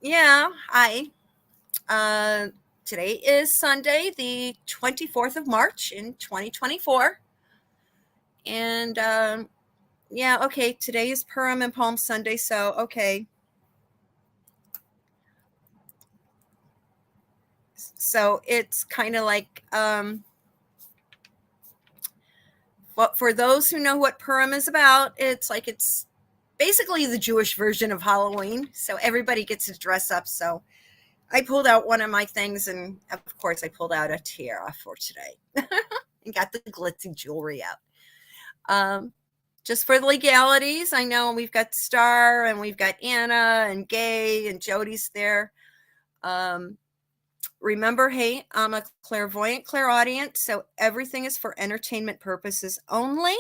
Yeah, hi. Uh, Today is Sunday, the 24th of March in 2024. And yeah, okay, today is Purim and Palm Sunday, so okay. So it's kind of like, well, for those who know what Purim is about, it's basically the Jewish version of Halloween. So everybody gets to dress up. So I pulled out one of my things, and of course, I pulled out a tiara for today and got the glitzy jewelry out. Um, just for the legalities, I know we've got Star and we've got Anna and Gay and Jody's there. Um, Remember, hey, I'm a clairvoyant clairaudient, so everything is for entertainment purposes only.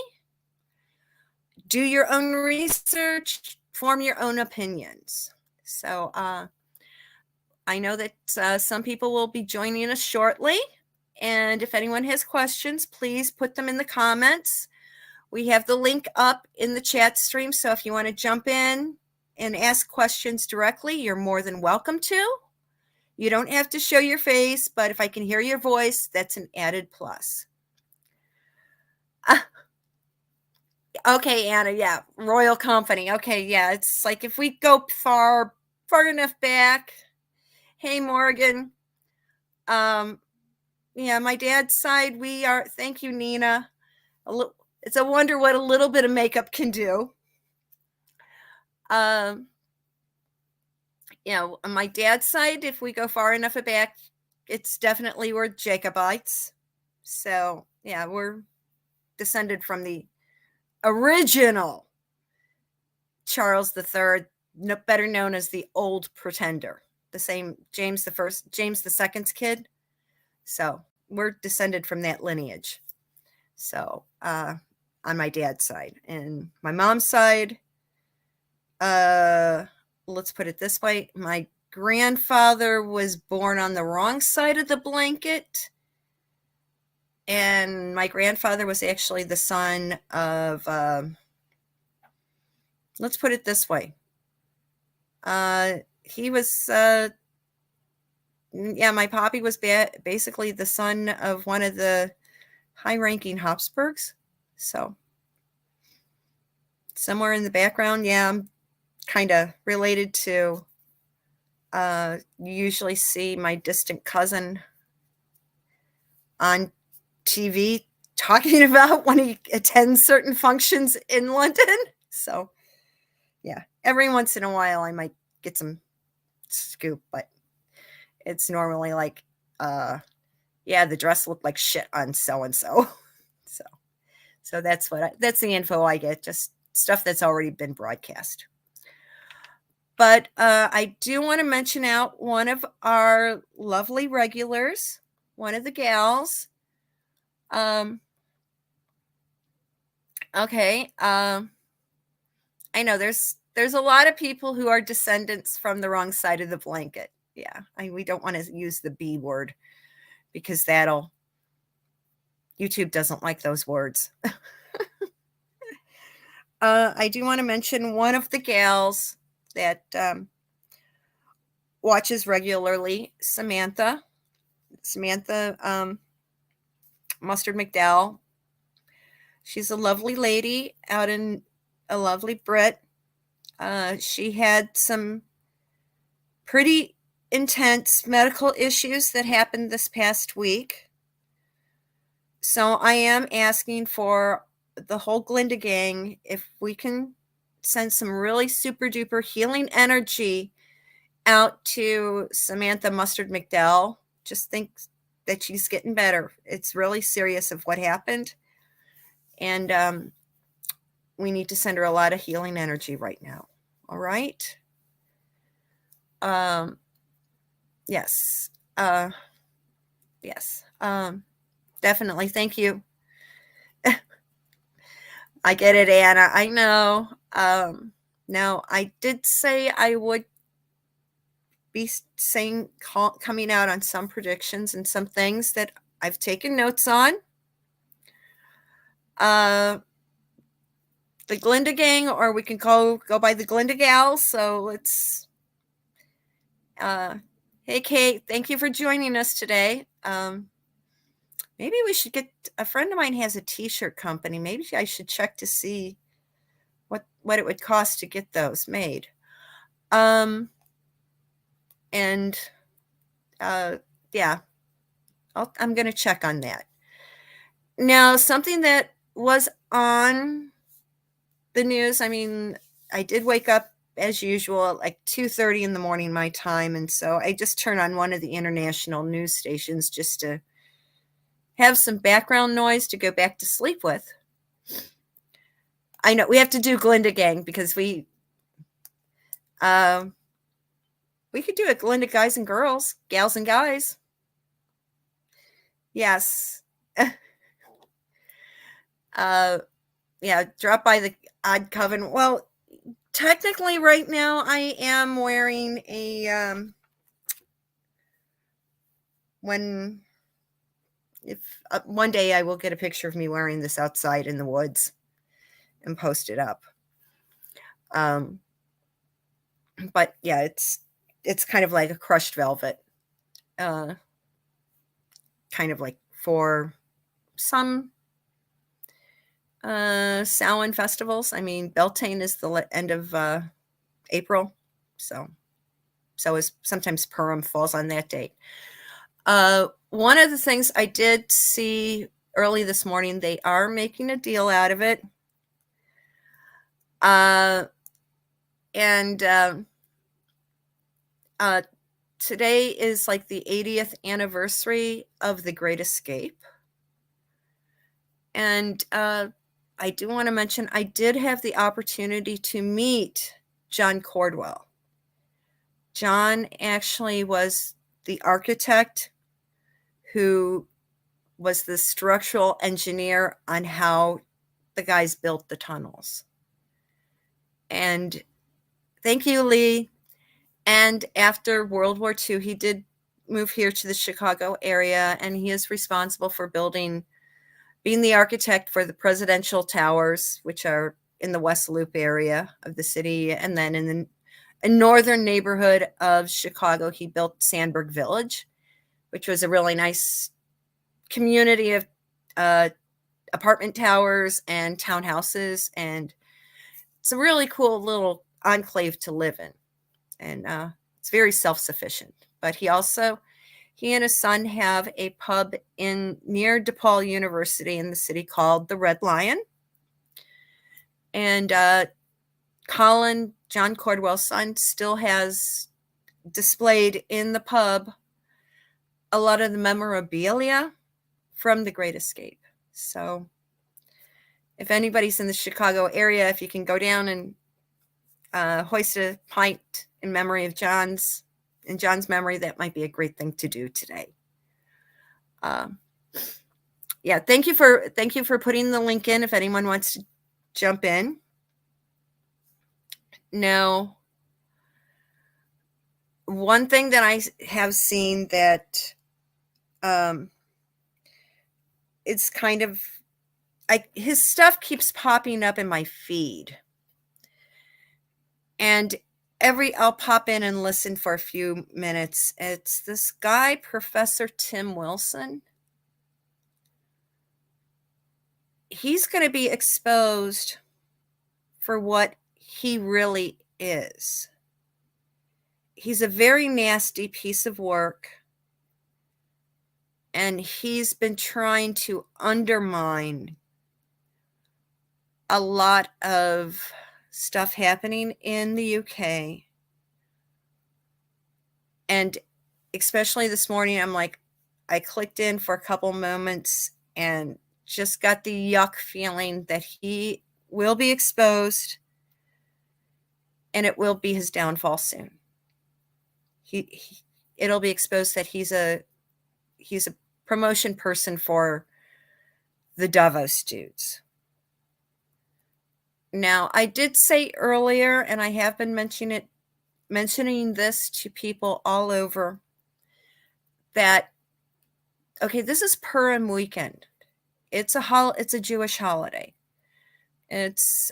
Do your own research, form your own opinions. So I know that some people will be joining us shortly. And if anyone has questions, please put them in the comments. We have the link up in the chat stream, so if you want to jump in and ask questions directly, you're more than welcome to. You don't have to show your face, but if I can hear your voice, that's an added plus. Okay, Anna, yeah, Royal Company. Okay, yeah, it's like if we go far enough back. Hey, Morgan. Yeah, my dad's side, we are, thank you, Nina. It's a wonder what a little bit of makeup can do. On my dad's side, if we go far enough back, it's definitely we're Jacobites. So, yeah, we're descended from the original Charles III, better known as the Old Pretender, the same James II's kid. So, we're descended from that lineage. So, on my dad's side. And my mom's side, let's put it this way, my grandfather was born on the wrong side of the blanket, and my grandfather was actually the son of let's put it this way, he was my poppy was basically the son of one of the high-ranking Habsburgs. So somewhere in the background, yeah, I'm kind of related to, you usually see my distant cousin on TV talking about when he attends certain functions in London. So, yeah, every once in a while I might get some scoop, but it's normally like, the dress looked like shit on so and so. So that's that's the info I get, just stuff that's already been broadcast. But I do want to mention out one of our lovely regulars, one of the gals. Okay. I know there's a lot of people who are descendants from the wrong side of the blanket. Yeah, we don't want to use the B word because YouTube doesn't like those words. I do want to mention one of the gals that watches regularly, Samantha Mustard McDowell. She's a lovely lady out in a lovely Brit. She had some pretty intense medical issues that happened this past week. So I am asking for the whole Glinda gang if we can send some really super duper healing energy out to Samantha Mustard McDowell. Just think that she's getting better. It's really serious of what happened. And we need to send her a lot of healing energy right now. All right? Yes. Yes. Definitely. Thank you. I get it, Anna. I know. Now, I did say I would be coming out on some predictions and some things that I've taken notes on. The Glinda gang, or we can go by the Glinda gals. So Hey, Kate, thank you for joining us today. Maybe we should get a friend of mine has a t-shirt company. Maybe I should check to see what it would cost to get those made. And yeah, I'm going to check on that. Now, something that was on the news, I mean, I did wake up as usual at like 2:30 in the morning my time, and so I just turned on one of the international news stations just to have some background noise to go back to sleep with. I know we have to do Glinda Gang because we could do it, Glinda Guys and Girls, Gals and Guys. Yes. Yeah, drop by the Odd Coven. Well, technically right now I am wearing a if one day I will get a picture of me wearing this outside in the woods and post it up. But yeah, it's kind of like a crushed velvet, kind of like for some Samhain festivals. I mean, Beltane is the end of April, so is sometimes Purim falls on that date. One of the things I did see early this morning, they are making a deal out of it. Today is like the 80th anniversary of The Great Escape. And I do want to mention, I did have the opportunity to meet John Cordwell. John actually was the architect who was the structural engineer on how the guys built the tunnels. And thank you, Lee. And after World War II, he did move here to the Chicago area, and he is responsible for being the architect for the presidential towers, which are in the West Loop area of the city. And then in the northern neighborhood of Chicago, he built Sandburg Village, which was a really nice community of apartment towers and townhouses. And it's a really cool little enclave to live in. And it's very self-sufficient. But he and his son have a pub near DePaul University in the city called the Red Lion. And Colin, John Cordwell's son, still has displayed in the pub a lot of the memorabilia from The Great Escape. So if anybody's in the Chicago area, if you can go down and hoist a pint in memory of John's memory, that might be a great thing to do today. Yeah, thank you for putting the link in if anyone wants to jump in. Now, one thing that I have seen that it's kind of his stuff keeps popping up in my feed. And I'll pop in and listen for a few minutes. It's this guy, Professor Tim Wilson. He's going to be exposed for what he really is. He's a very nasty piece of work, and he's been trying to undermine a lot of stuff happening in the UK. And especially this morning, I clicked in for a couple moments and just got the yuck feeling that he will be exposed and it will be his downfall soon. It'll be exposed that he's a promotion person for the Davos dudes. Now, I did say earlier, and I have been mentioning this to people all over, that, okay, this is Purim weekend. It's a Jewish holiday. It's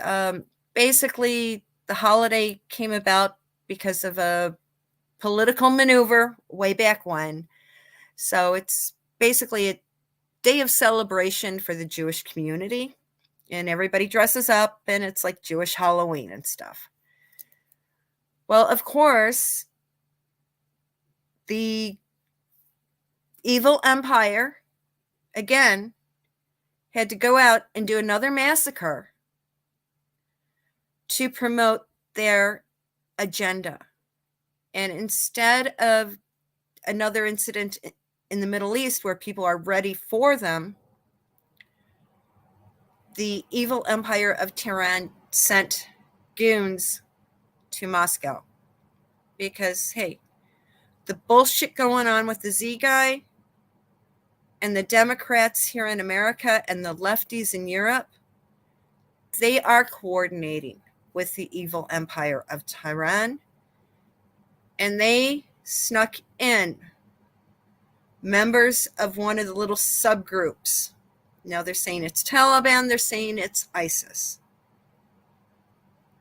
basically the holiday came about because of a political maneuver way back when. So it's basically a day of celebration for the Jewish community, and everybody dresses up, and it's like Jewish Halloween and stuff. Well, of course, the evil empire, again, had to go out and do another massacre to promote their agenda. And instead of another incident in the Middle East where people are ready for them, the evil empire of Tehran sent goons to Moscow. Because, hey, the bullshit going on with the Z guy and the Democrats here in America and the lefties in Europe, they are coordinating with the evil empire of Tehran. And they snuck in members of one of the little subgroups. Now they're saying it's Taliban, they're saying it's ISIS.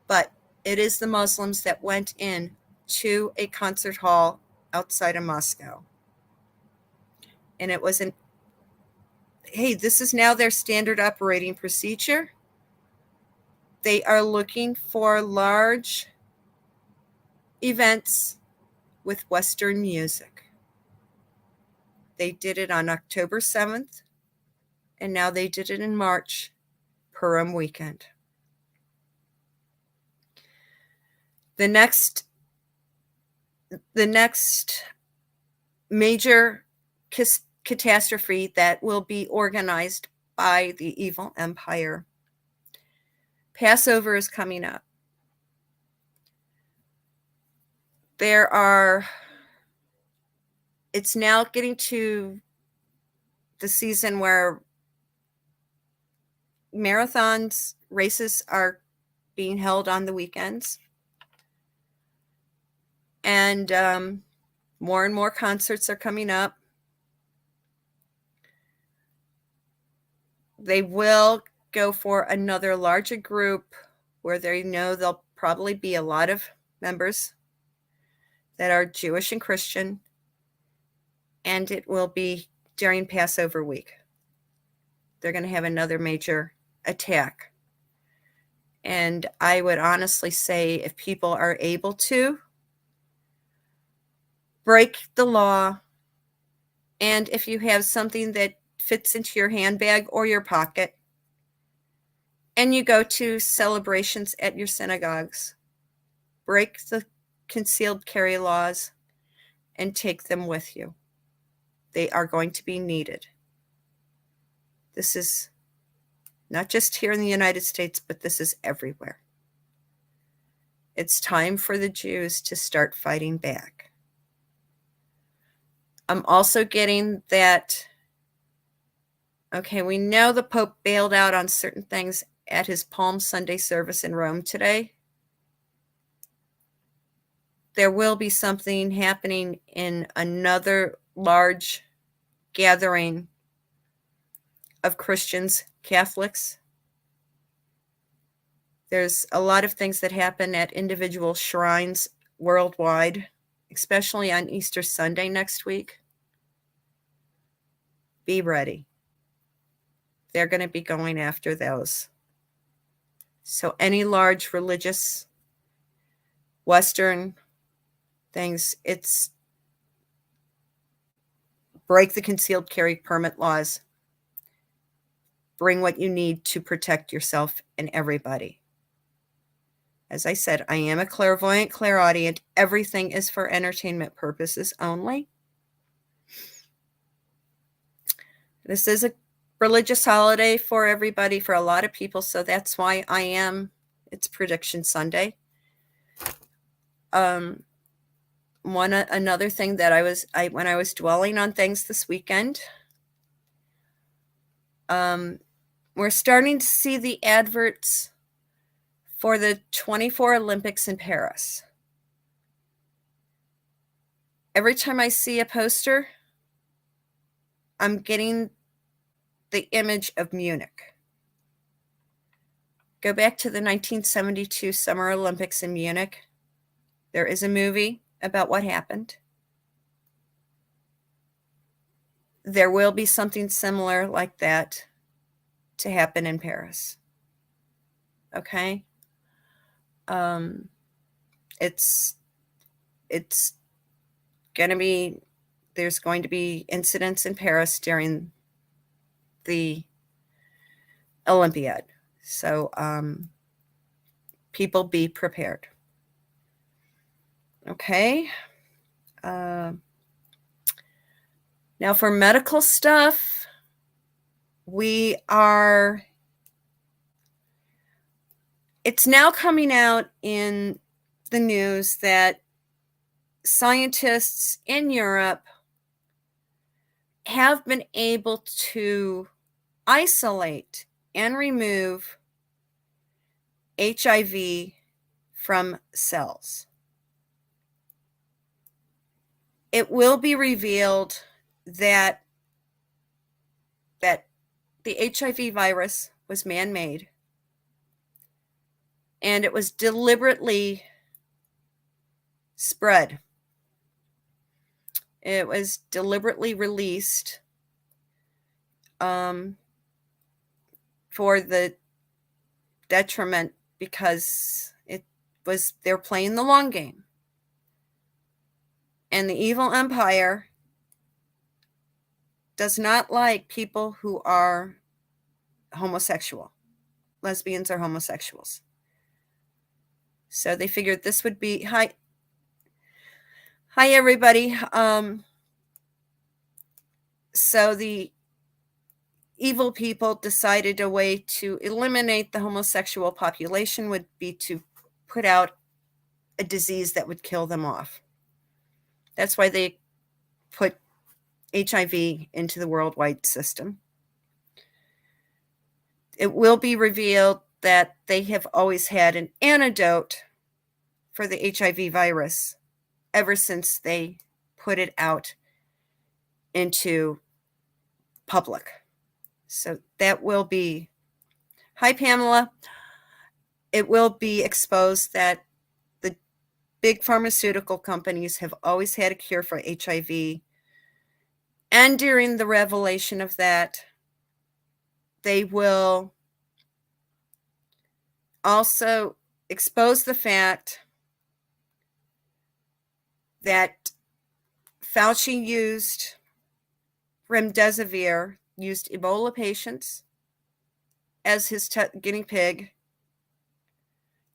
But it is the Muslims that went in to a concert hall outside of Moscow. And it was hey, this is now their standard operating procedure. They are looking for large events with Western music. They did it on October 7th, and now they did it in March, Purim weekend. The next major catastrophe that will be organized by the evil empire, Passover, is coming up. It's now getting to the season where marathons, races are being held on the weekends. And more and more concerts are coming up. They will go for another larger group where they know there'll probably be a lot of members that are Jewish and Christian, and it will be during Passover week. They're going to have another major attack. And I would honestly say, if people are able to break the law, and if you have something that fits into your handbag or your pocket, and you go to celebrations at your synagogues, break the concealed carry laws and take them with you. They are going to be needed. This is not just here in the United States, but this is everywhere. It's time for the Jews to start fighting back. I'm also getting that, okay, we know the Pope bailed out on certain things at his Palm Sunday service in Rome today. There will be something happening in another large gathering of Christians, Catholics. There's a lot of things that happen at individual shrines worldwide, especially on Easter Sunday next week. Be ready. They're going to be going after those. So any large religious Western things, it's break the concealed carry permit laws. Bring what you need to protect yourself and everybody. As I said, I am a clairvoyant, clairaudient. Everything is for entertainment purposes only. This is a religious holiday for everybody, for a lot of people, so that's why it's Prediction Sunday. Another thing that when I was dwelling on things this weekend, we're starting to see the adverts for the 24 Olympics in Paris. Every time I see a poster, I'm getting the image of Munich. Go back to the 1972 Summer Olympics in Munich. There is a movie about what happened. There will be something similar like that to happen in Paris. Okay? It's going to be, there's going to be incidents in Paris during the Olympiad. So people be prepared. Okay? Now for medical stuff, it's now coming out in the news that scientists in Europe have been able to isolate and remove HIV from cells. It will be revealed that the HIV virus was man-made, and it was deliberately spread. It was deliberately released for the detriment, because they're playing the long game. And the evil empire does not like people who are homosexual. Lesbians are homosexuals. So they figured this would be, hi everybody. So the evil people decided a way to eliminate the homosexual population would be to put out a disease that would kill them off. That's why they put HIV into the worldwide system. It will be revealed that they have always had an antidote for the HIV virus ever since they put it out into public. So that will be, hi Pamela, it will be exposed that the big pharmaceutical companies have always had a cure for HIV. And during the revelation of that, they will also expose the fact that Fauci used remdesivir, used Ebola patients as his guinea pig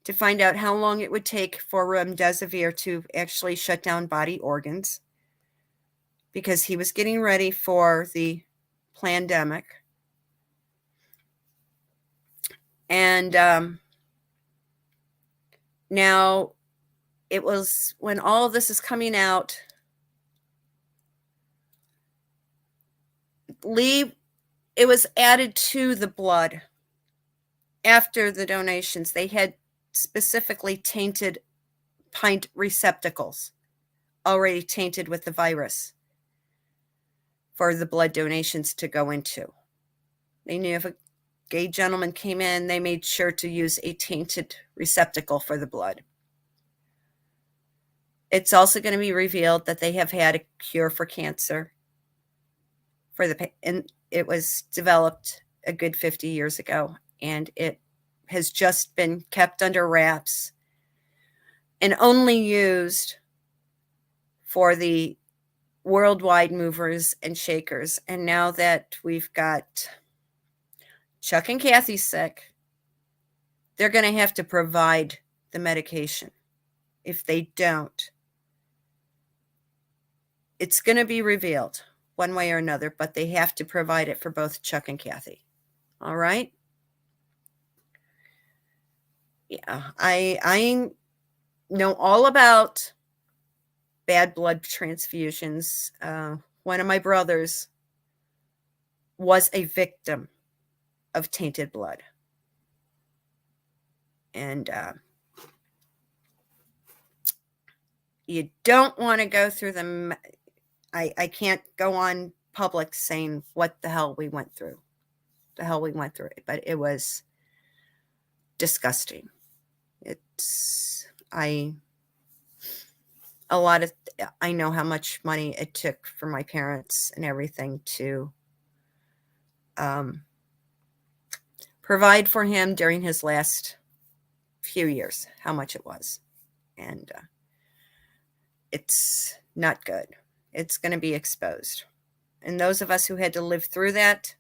to find out how long it would take for remdesivir to actually shut down body organs, because he was getting ready for the pandemic. And now it was, when all of this is coming out, it was added to the blood after the donations. They had specifically tainted pint receptacles already tainted with the virus for the blood donations to go into. They knew if a gay gentleman came in, they made sure to use a tainted receptacle for the blood. It's also going to be revealed that they have had a cure for cancer and it was developed a good 50 years ago, and it has just been kept under wraps and only used for the worldwide movers and shakers. And now that we've got Chuck and Kathy sick, they're going to have to provide the medication. If they don't, it's going to be revealed one way or another, but they have to provide it for both Chuck and Kathy. All right? Yeah, I know all about bad blood transfusions. One of my brothers was a victim of tainted blood. And you don't want to go through them. I can't go on public saying what the hell we went through. But it was disgusting. I know how much money it took for my parents and everything to provide for him during his last few years, how much it was. And it's not good. It's going to be exposed. And those of us who had to live through that,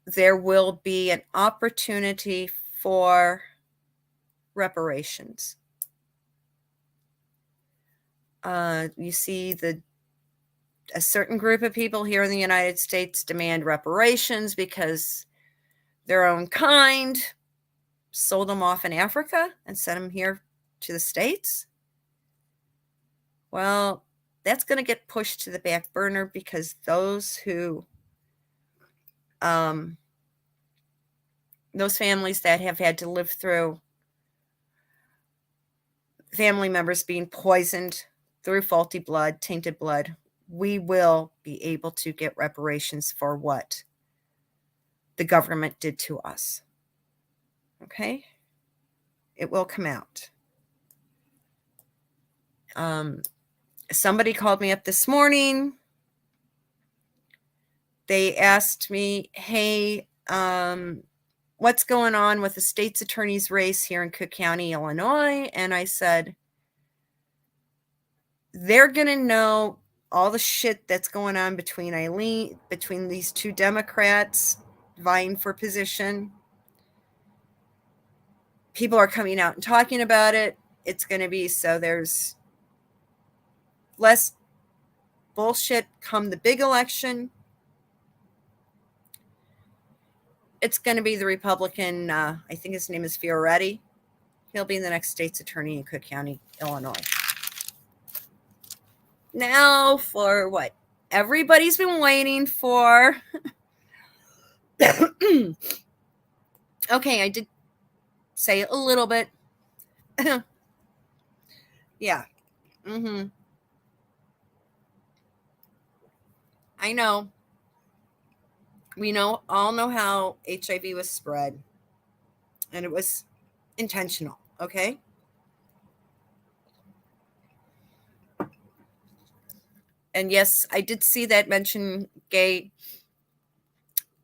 there will be an opportunity for reparations. You see a certain group of people here in the United States demand reparations because their own kind sold them off in Africa and sent them here to the States. Well, that's going to get pushed to the back burner because those families that have had to live through family members being poisoned through faulty blood, tainted blood, we will be able to get reparations for what the government did to us. Okay? It will come out. Somebody called me up this morning. They asked me, hey, what's going on with the state's attorney's race here in Cook County, Illinois? And I said, they're going to know all the shit that's going on between these two Democrats vying for position. People are coming out and talking about it. It's going to be so there's less bullshit come the big election. It's going to be the Republican, I think his name is Fioretti. He'll be the next state's attorney in Cook County, Illinois. Now for what everybody's been waiting for. Okay, I did say a little bit. Yeah. I know. We all know how HIV was spread. And it was intentional, okay? And yes, I did see that mention gay.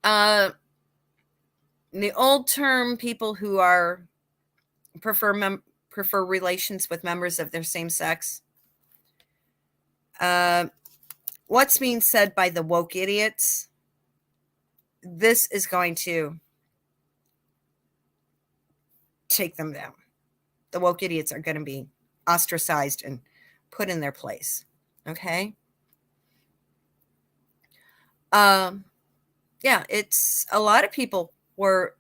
The old term, people who prefer relations with members of their same sex. What's being said by the woke idiots? This is going to take them down. The woke idiots are going to be ostracized and put in their place. Okay? Yeah, it's a lot of people were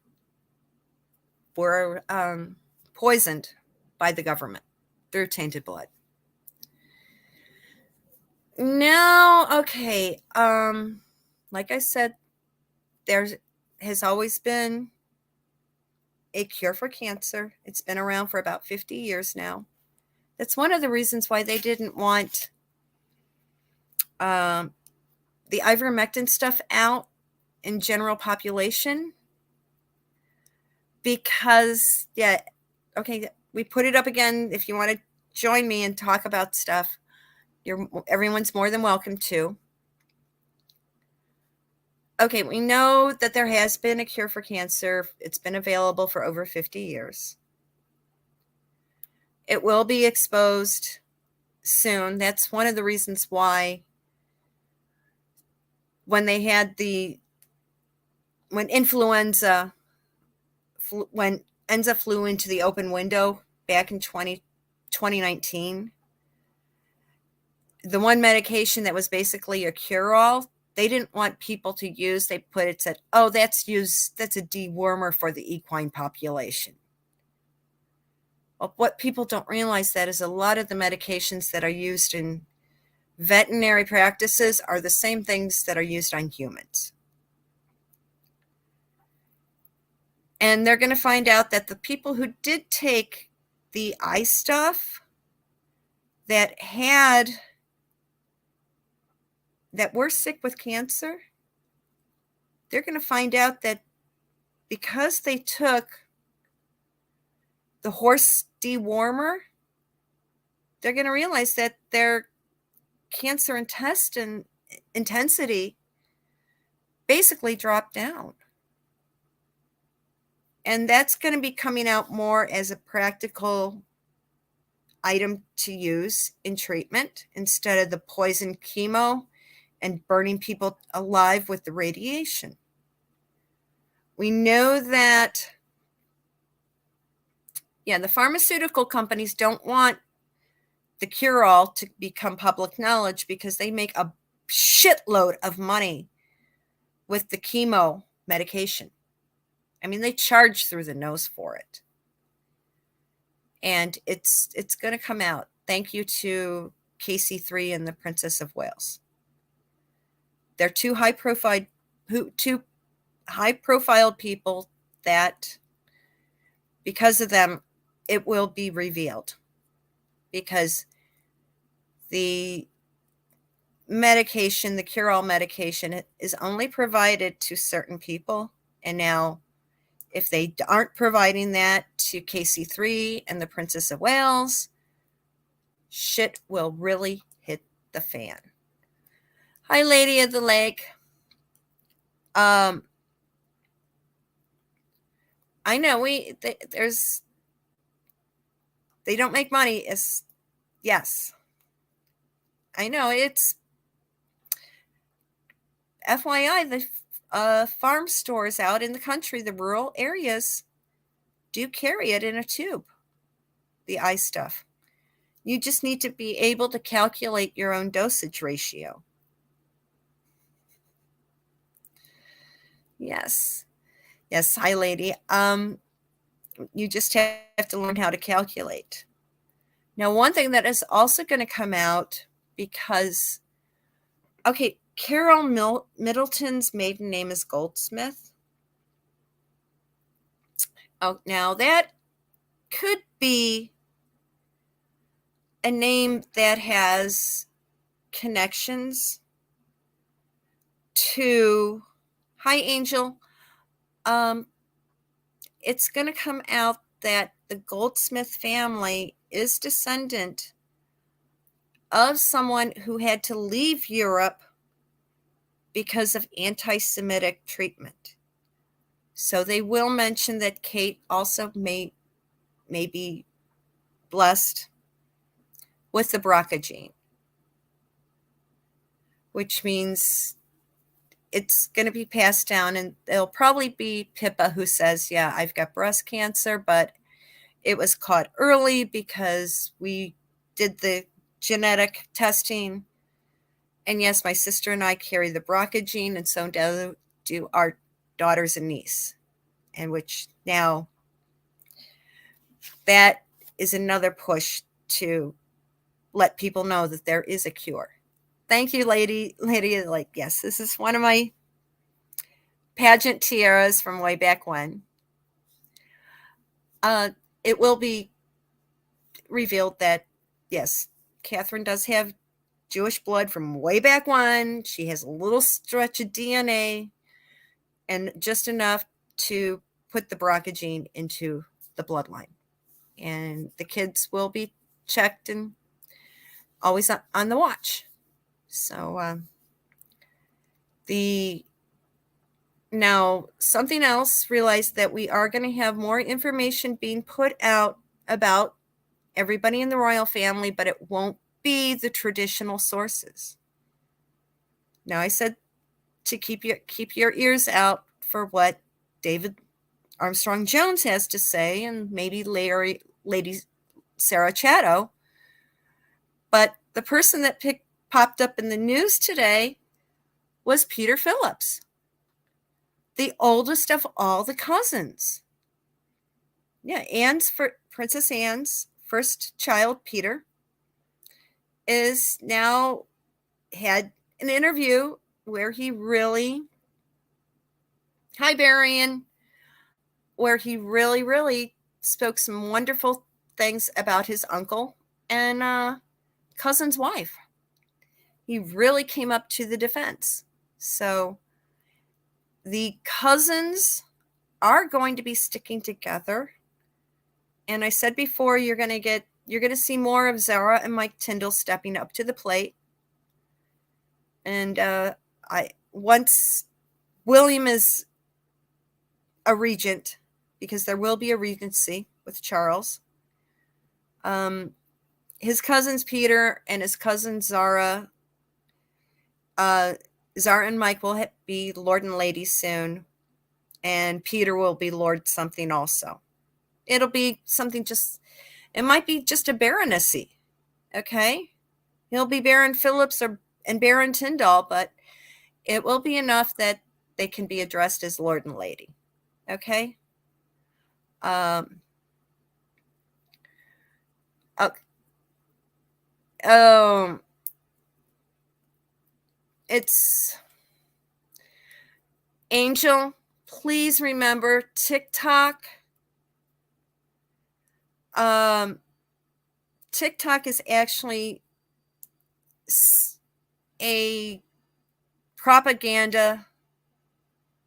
poisoned by the government through tainted blood. Now, okay, like I said, there has always been a cure for cancer. It's been around for about 50 years now. That's one of the reasons why they didn't want the ivermectin stuff out in general population. Because, yeah, okay, we put it up again. If you want to join me and talk about stuff, everyone's more than welcome to. Okay, we know that there has been a cure for cancer. It's been available for over 50 years. It will be exposed soon. That's one of the reasons why when influenza flew into the open window back in 2019, the one medication that was basically a cure-all, they didn't want people to use. They said, oh, that's a dewormer for the equine population. Well, what people don't realize that is a lot of the medications that are used in veterinary practices are the same things that are used on humans. And they're going to find out that the people who did take the eye stuff that were sick with cancer, they're going to find out that because they took the horse dewormer, they're going to realize that their cancer intensity basically dropped down. And that's going to be coming out more as a practical item to use in treatment instead of the poison chemo and burning people alive with the radiation. We know that, the pharmaceutical companies don't want the cure-all to become public knowledge because they make a shitload of money with the chemo medication. I mean, they charge through the nose for it. And it's going to come out. Thank you to KC3 and the Princess of Wales. They're two high-profile people that, because of them, it will be revealed. Because the medication, the cure-all medication, is only provided to certain people. And now, if they aren't providing that to KC3 and the Princess of Wales, shit will really hit the fan. Hi, Lady of the Lake. I know they don't make money. Yes. I know, it's FYI, the farm stores out in the country, the rural areas, do carry it in a tube, the eye stuff. You just need to be able to calculate your own dosage ratio. Yes. Hi, lady. You just have to learn how to calculate. Now, one thing that is also going to come out because, Carol Middleton's maiden name is Goldsmith. Oh, now that could be a name that has connections to, hi, Angel. It's going to come out that the Goldsmith family is descendant of someone who had to leave Europe because of anti-Semitic treatment. So they will mention that Kate also may be blessed with the BRCA gene, which means it's going to be passed down, and it'll probably be Pippa who says, yeah, I've got breast cancer, but it was caught early because we did the genetic testing. And yes, my sister and I carry the BRCA gene, and so do our daughters and niece. And which now, that is another push to let people know that there is a cure. Thank you, lady. Like, yes, this is one of my pageant tiaras from way back when. It will be revealed that, yes, Catherine does have Jewish blood from way back when. She has a little stretch of DNA and just enough to put the BRCA gene into the bloodline. And the kids will be checked and always on the watch. So now something else, realized that we are going to have more information being put out about everybody in the royal family, but it won't be the traditional sources. Now, I said to keep your ears out for what David Armstrong Jones has to say, and maybe Lady Sarah Chatto. But the person that popped up in the news today was Peter Phillips, the oldest of all the cousins. Yeah, Princess Anne's first child, Peter, is now had an interview where he really, hi, Barian, where he really, really spoke some wonderful things about his uncle and cousin's wife. He really came up to the defense. So the cousins are going to be sticking together. And I said before, you're going to get you're going to see more of Zara and Mike Tyndall stepping up to the plate. And once William is a regent, because there will be a regency with Charles, his cousins Peter and his cousin Zara, Zara and Mike will be Lord and Lady soon, and Peter will be Lord something also. It'll be something it might be just a baronessy, okay? He'll be Baron Phillips and Baron Tyndall, but it will be enough that they can be addressed as Lord and Lady, okay? It's Angel, please remember TikTok. TikTok is actually a propaganda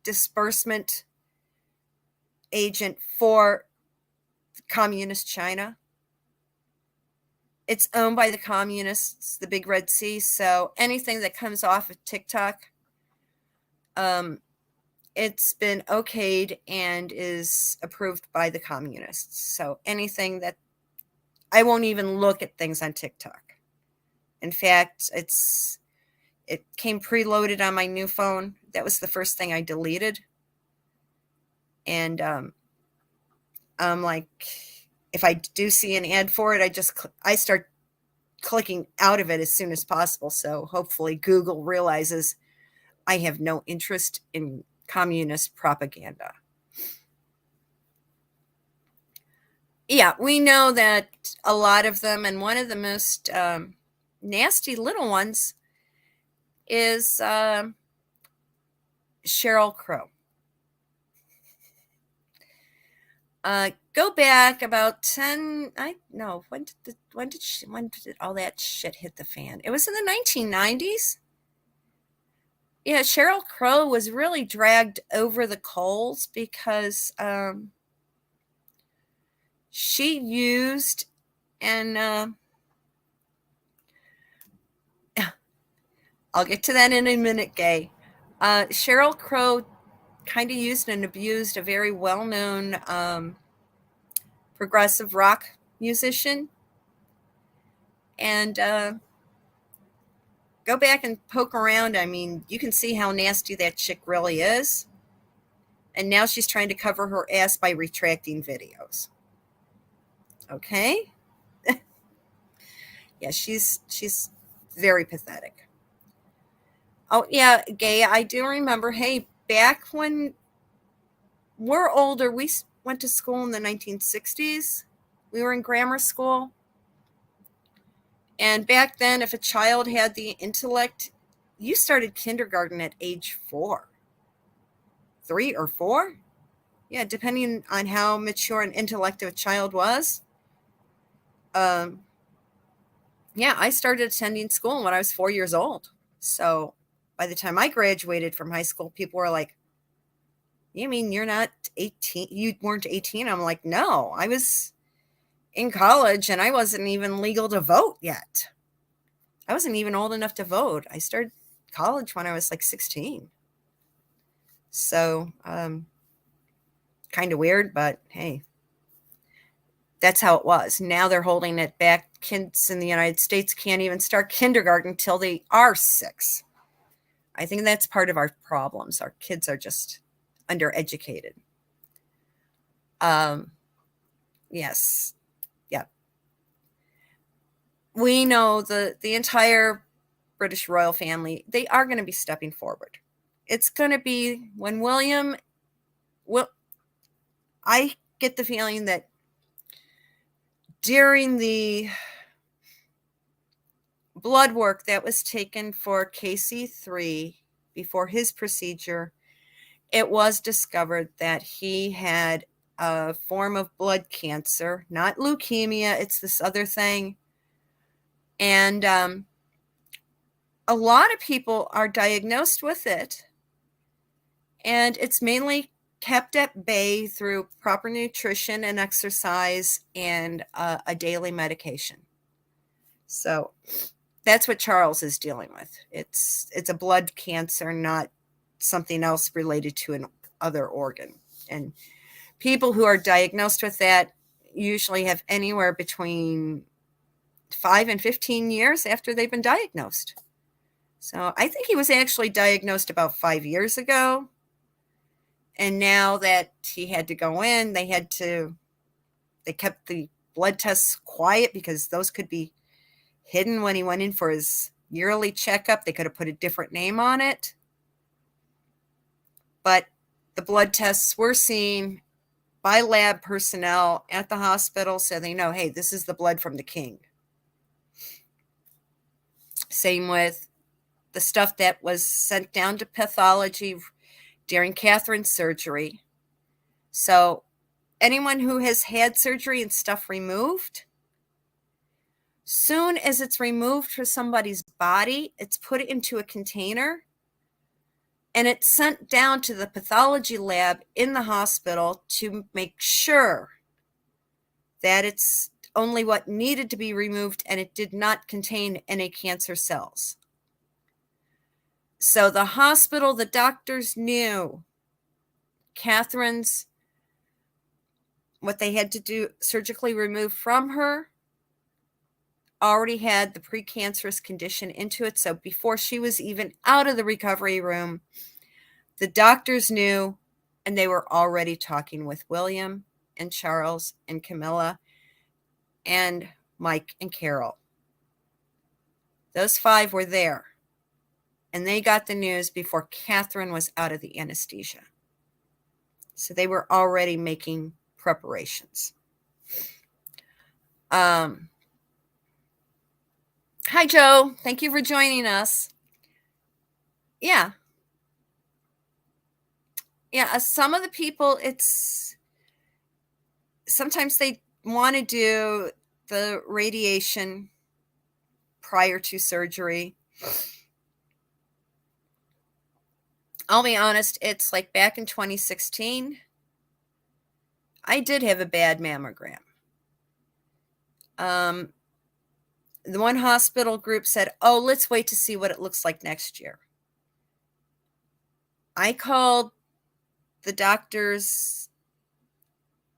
disbursement agent for communist China. It's owned by the communists, the Big Red Sea. So anything that comes off of TikTok, it's been okayed and is approved by the communists. So anything that I won't even look at things on TikTok. In fact, it came preloaded on my new phone. That was the first thing I deleted. And I'm like, if I do see an ad for it, I start clicking out of it as soon as possible. So hopefully Google realizes I have no interest in communist propaganda. Yeah, we know that a lot of them, and one of the most nasty little ones is Sheryl Crow. Go back about 10. When did all that shit hit the fan? It was in the 1990s. Yeah, Sheryl Crow was really dragged over the coals because she used and I'll get to that in a minute, Gay. Sheryl Crow kind of used and abused a very well-known progressive rock musician. And go back and poke around. I mean, you can see how nasty that chick really is. And now she's trying to cover her ass by retracting videos. Okay? Yeah, she's very pathetic. Oh, yeah, Gay, I do remember, hey, back when we're older, we went to school in the 1960s. We were in grammar school. And back then, if a child had the intellect, you started kindergarten at age 3 or 4. Yeah, depending on how mature and intellective a child was. Yeah, I started attending school when I was 4 years old. So by the time I graduated from high school, people were like, you mean you're not 18? You weren't 18? I'm like, no, I was in college and I wasn't even legal to vote yet. I wasn't even old enough to vote. I started college when I was like 16. So, kind of weird, but hey, that's how it was. Now they're holding it back. Kids in the United States can't even start kindergarten till they are 6. I think that's part of our problems. Our kids are just undereducated. Yes. Yeah. We know the entire British royal family, they are going to be stepping forward. It's going to be when I get the feeling that during the blood work that was taken for KC3 before his procedure, it was discovered that he had a form of blood cancer, not leukemia, it's this other thing. And a lot of people are diagnosed with it, and it's mainly kept at bay through proper nutrition and exercise and a daily medication. So that's what Charles is dealing with. It's a blood cancer, not something else related to an other organ. And people who are diagnosed with that usually have anywhere between 5 and 15 years after they've been diagnosed. So I think he was actually diagnosed about 5 years ago. And now that he had to go in, they kept the blood tests quiet because those could be hidden when he went in for his yearly checkup. They could have put a different name on it. But the blood tests were seen by lab personnel at the hospital, so they know, hey, this is the blood from the king. Same with the stuff that was sent down to pathology during Catherine's surgery. So anyone who has had surgery and stuff removed, soon as it's removed from somebody's body, it's put into a container and it's sent down to the pathology lab in the hospital to make sure that it's only what needed to be removed and it did not contain any cancer cells. So the hospital, the doctors knew Catherine's, what they had to do surgically remove from her, already had the precancerous condition into it. So before she was even out of the recovery room, the doctors knew, and they were already talking with William and Charles and Camilla and Mike and Carol. Those 5 were there, and they got the news before Catherine was out of the anesthesia. So they were already making preparations. Hi, Joe. Thank you for joining us. Yeah, some of the people, sometimes they want to do the radiation prior to surgery. I'll be honest, it's like back in 2016, I did have a bad mammogram. The one hospital group said, oh, let's wait to see what it looks like next year. I called the doctors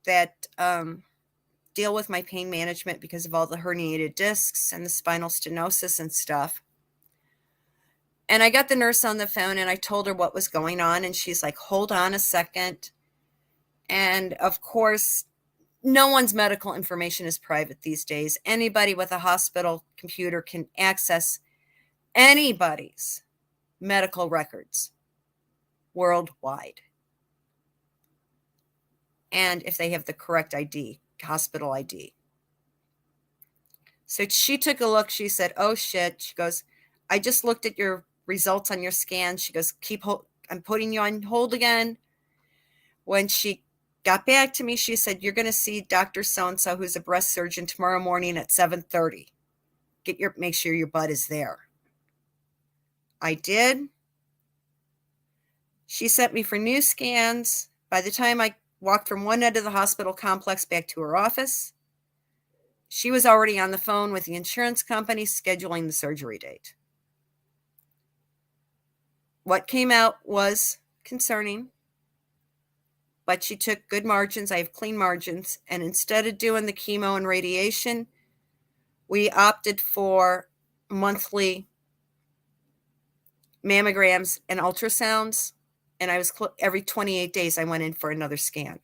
that deal with my pain management because of all the herniated discs and the spinal stenosis and stuff. And I got the nurse on the phone and I told her what was going on. And she's like, hold on a second. And of course, no one's medical information is private these days. Anybody with a hospital computer can access anybody's medical records worldwide. And if they have the correct ID, hospital ID. So she took a look. She said, oh, shit. She goes, I just looked at your results on your scan. She goes, I'm putting you on hold again. When she got back to me, she said, you're going to see Dr. So-and-so, who's a breast surgeon, tomorrow morning at 7:30. Make sure your butt is there. I did. She sent me for new scans. By the time I walked from one end of the hospital complex back to her office, she was already on the phone with the insurance company scheduling the surgery date. What came out was concerning, but she took good margins. I have clean margins. And instead of doing the chemo and radiation, we opted for monthly mammograms and ultrasounds. And I was every 28 days, I went in for another scan.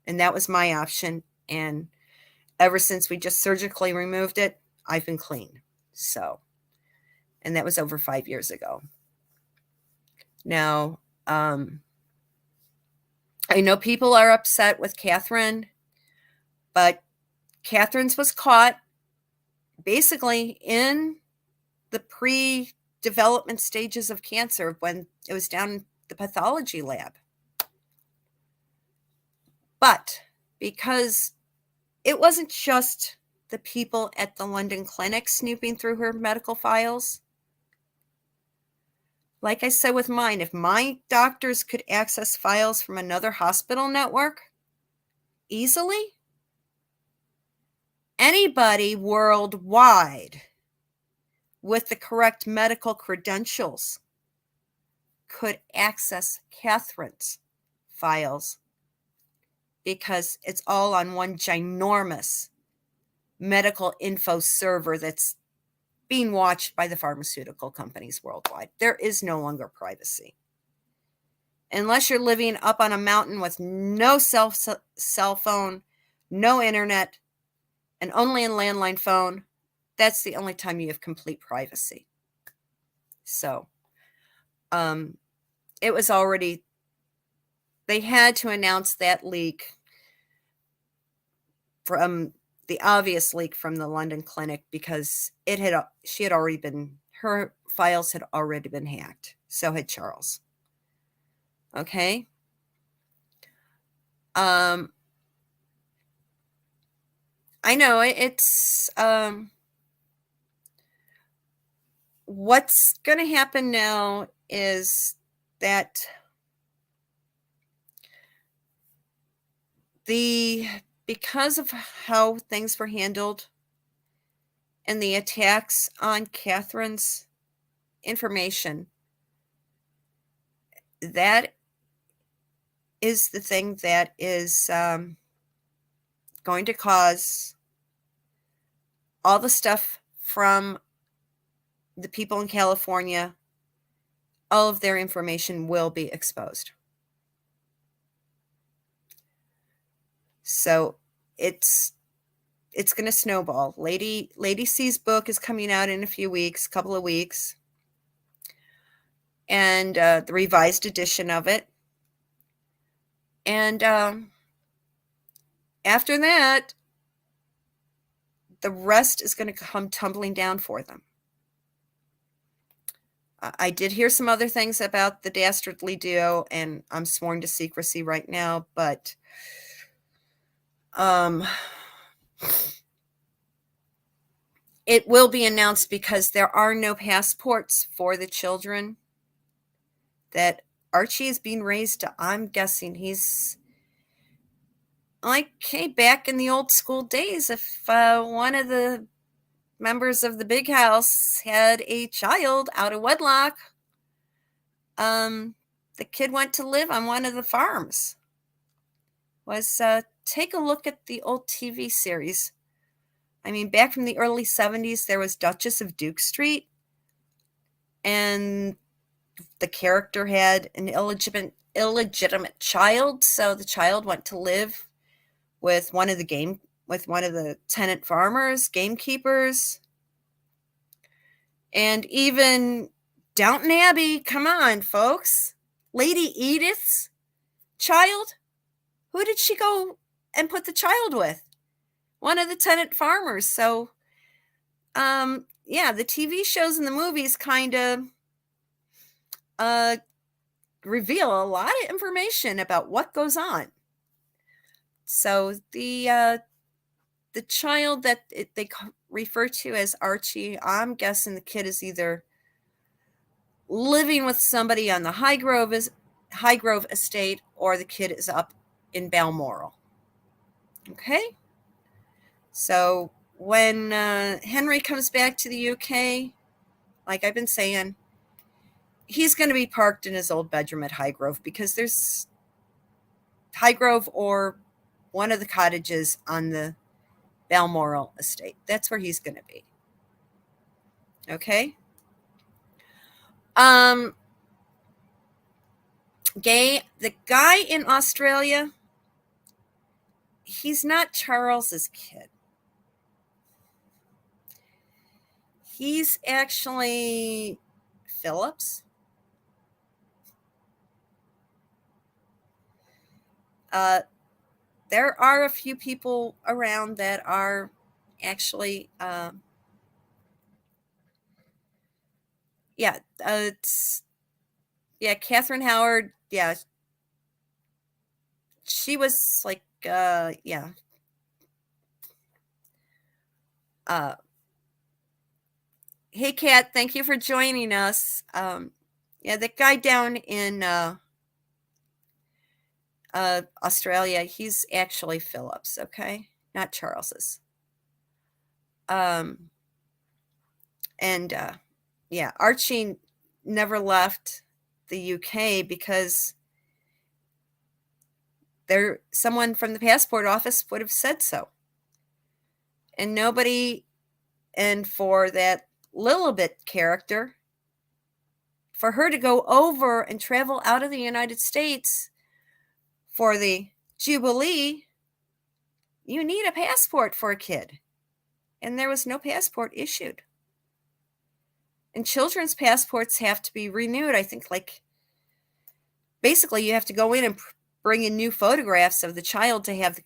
And that was my option. And ever since we just surgically removed it, I've been clean. So, and that was over 5 years ago. Now, I know people are upset with Catherine, but Catherine's was caught basically in the pre-development stages of cancer when it was down in the pathology lab. But because it wasn't just the people at the London clinic snooping through her medical files, Like I said with mine, if my doctors could access files from another hospital network easily, anybody worldwide with the correct medical credentials could access Catherine's files because it's all on one ginormous medical info server that's being watched by the pharmaceutical companies worldwide. There is no longer privacy. Unless you're living up on a mountain with no cell phone, no internet, and only a landline phone, that's the only time you have complete privacy. So, it was already, they had to announce that leak from the obvious leak from the London clinic because her files had already been hacked. So had Charles. Okay. I know it's, what's going to happen now is that because of how things were handled and the attacks on Catherine's information, that is the thing that is going to cause all the stuff from the people in California, all of their information will be exposed. So it's going to snowball. Lady C's book is coming out in a couple of weeks. And the revised edition of it. And after that, the rest is going to come tumbling down for them. I did hear some other things about the dastardly duo, and I'm sworn to secrecy right now, but it will be announced because there are no passports for the children that Archie is being raised to. I'm guessing he's like, hey, back in the old school days, if one of the members of the big house had a child out of wedlock, the kid went to live on one of the farms. Take a look at the old TV series. I mean, back from the early 70s, there was Duchess of Duke Street, and the character had an illegitimate child, so the child went to live with one of the tenant farmers, gamekeepers, and even Downton Abbey. Come on, folks. Lady Edith's child? Who did she go and put the child with? One of the tenant farmers. So, yeah, the TV shows and the movies kind of reveal a lot of information about what goes on. So the child that they refer to as Archie, I'm guessing the kid is either living with somebody on the Highgrove estate, or the kid is up in Balmoral. Okay? So when Henry comes back to the UK, like I've been saying, he's going to be parked in his old bedroom at Highgrove, because there's Highgrove or one of the cottages on the Balmoral estate. That's where he's going to be. Okay? The guy in Australia, he's not Charles's kid. He's actually Philip's. There are a few people around that are actually, Catherine Howard, she was like, hey, Kat, thank you for joining us. Yeah, the guy down in Australia, he's actually Philip's, okay? Not Charles's. Um, and yeah, Archie never left the UK because someone from the passport office would have said so. And nobody, and for that Lilibet character, for her to go over and travel out of the United States for the Jubilee, you need a passport for a kid. And there was no passport issued. And children's passports have to be renewed. I think, like, basically you have to go in and bring in new photographs of the child to have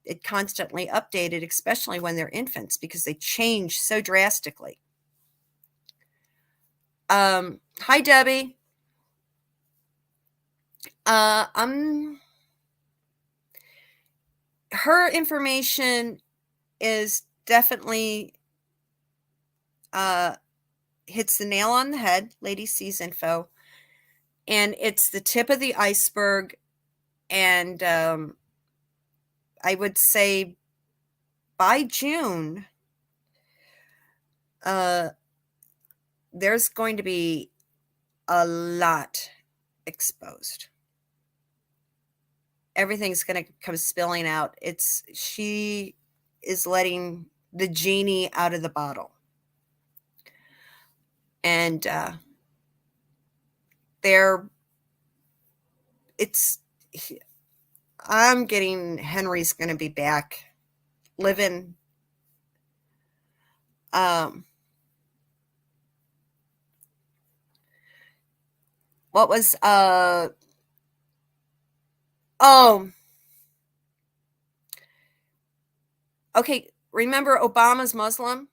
it constantly updated, especially when they're infants, because they change so drastically. Hi, Debbie. Her information is definitely hits the nail on the head, Lady C's info, and it's the tip of the iceberg. And I would say by June, there's going to be a lot exposed. Everything's going to come spilling out. She is letting the genie out of the bottle. And I'm getting Henry's going to be back living. What was okay, remember Obama's Muslim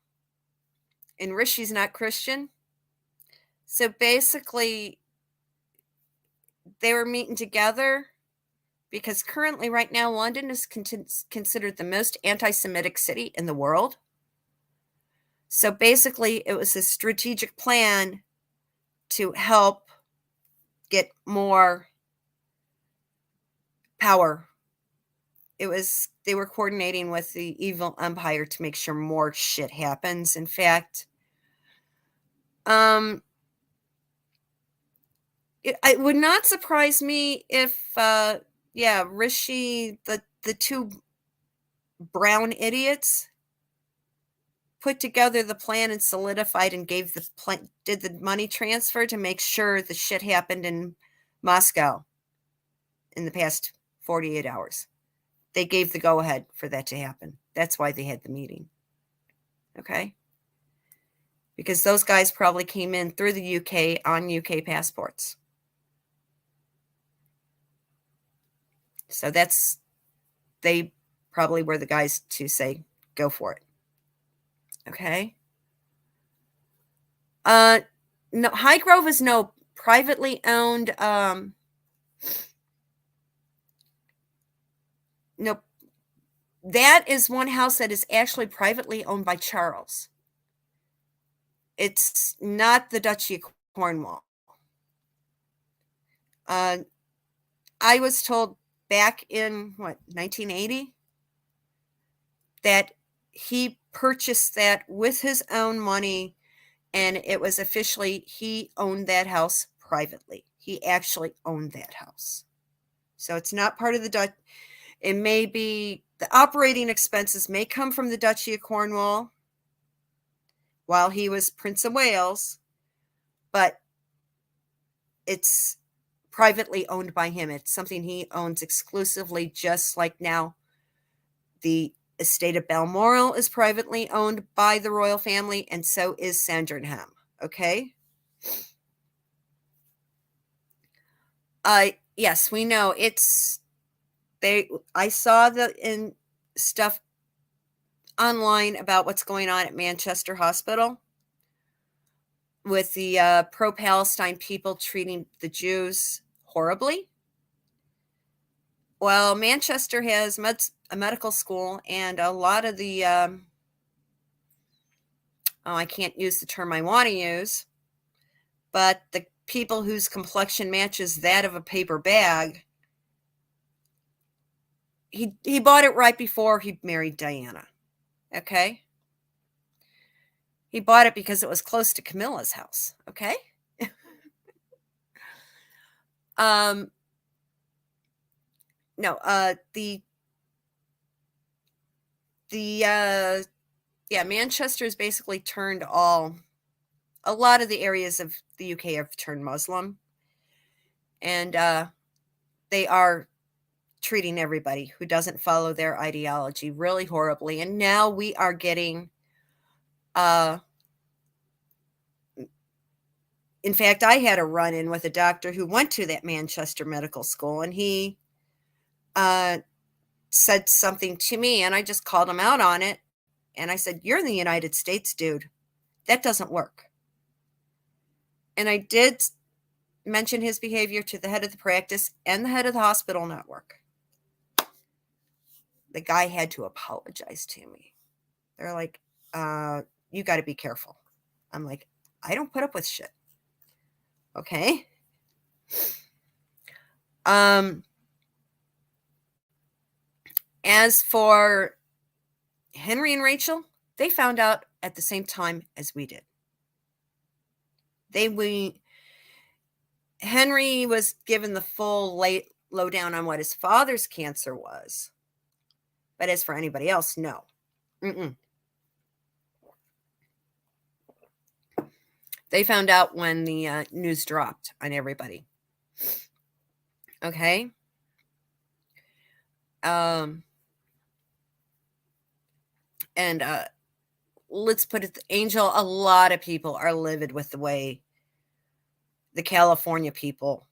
and Rishi's not Christian? So basically they were meeting together because currently right now London is considered the most anti-Semitic city in the world. So basically it was a strategic plan to help get more power. They were coordinating with the evil empire to make sure more shit happens. In fact, it would not surprise me if Rishi, the two brown idiots, put together the plan and solidified and did the money transfer to make sure the shit happened in Moscow in the past 48 hours. They gave the go-ahead for that to happen. That's why they had the meeting. Okay? Because those guys probably came in through the UK on UK passports. So they probably were the guys to say, go for it. Okay? No, Highgrove is no privately owned, no, that is one house that is actually privately owned by Charles. It's not the Duchy of Cornwall. I was told back in, 1980, that he purchased that with his own money, and it was officially, he owned that house privately. He actually owned that house. So it's not part of the Dutch. It may be, the operating expenses may come from the Duchy of Cornwall while he was Prince of Wales, but it's privately owned by him. It's something he owns exclusively, just like now the estate of Balmoral is privately owned by the royal family, and so is Sandringham. Okay? Yes, we know I saw in stuff online about what's going on at Manchester Hospital with the pro-Palestine people treating the Jews horribly. Well, Manchester has a medical school, and a lot of the I can't use the term I want to use, but the people whose complexion matches that of a paper bag. He bought it right before he married Diana. Okay? He bought it because it was close to Camilla's house. Okay? No, Manchester has basically turned a lot of the areas of the UK have turned Muslim, and they are treating everybody who doesn't follow their ideology really horribly. And now we are getting, in fact, I had a run-in with a doctor who went to that Manchester medical school, and he said something to me, and I just called him out on it. And I said, "You're in the United States, dude. That doesn't work." And I did mention his behavior to the head of the practice and the head of the hospital network. The guy had to apologize to me. They're like, you got to be careful. I'm like, I don't put up with shit. Okay. As for Henry and Rachel, they found out at the same time as we did. Henry was given the full lowdown on what his father's cancer was. But as for anybody else, no. They found out when the news dropped on everybody. Okay? And let's put it, Angel, a lot of people are livid with the way the California people,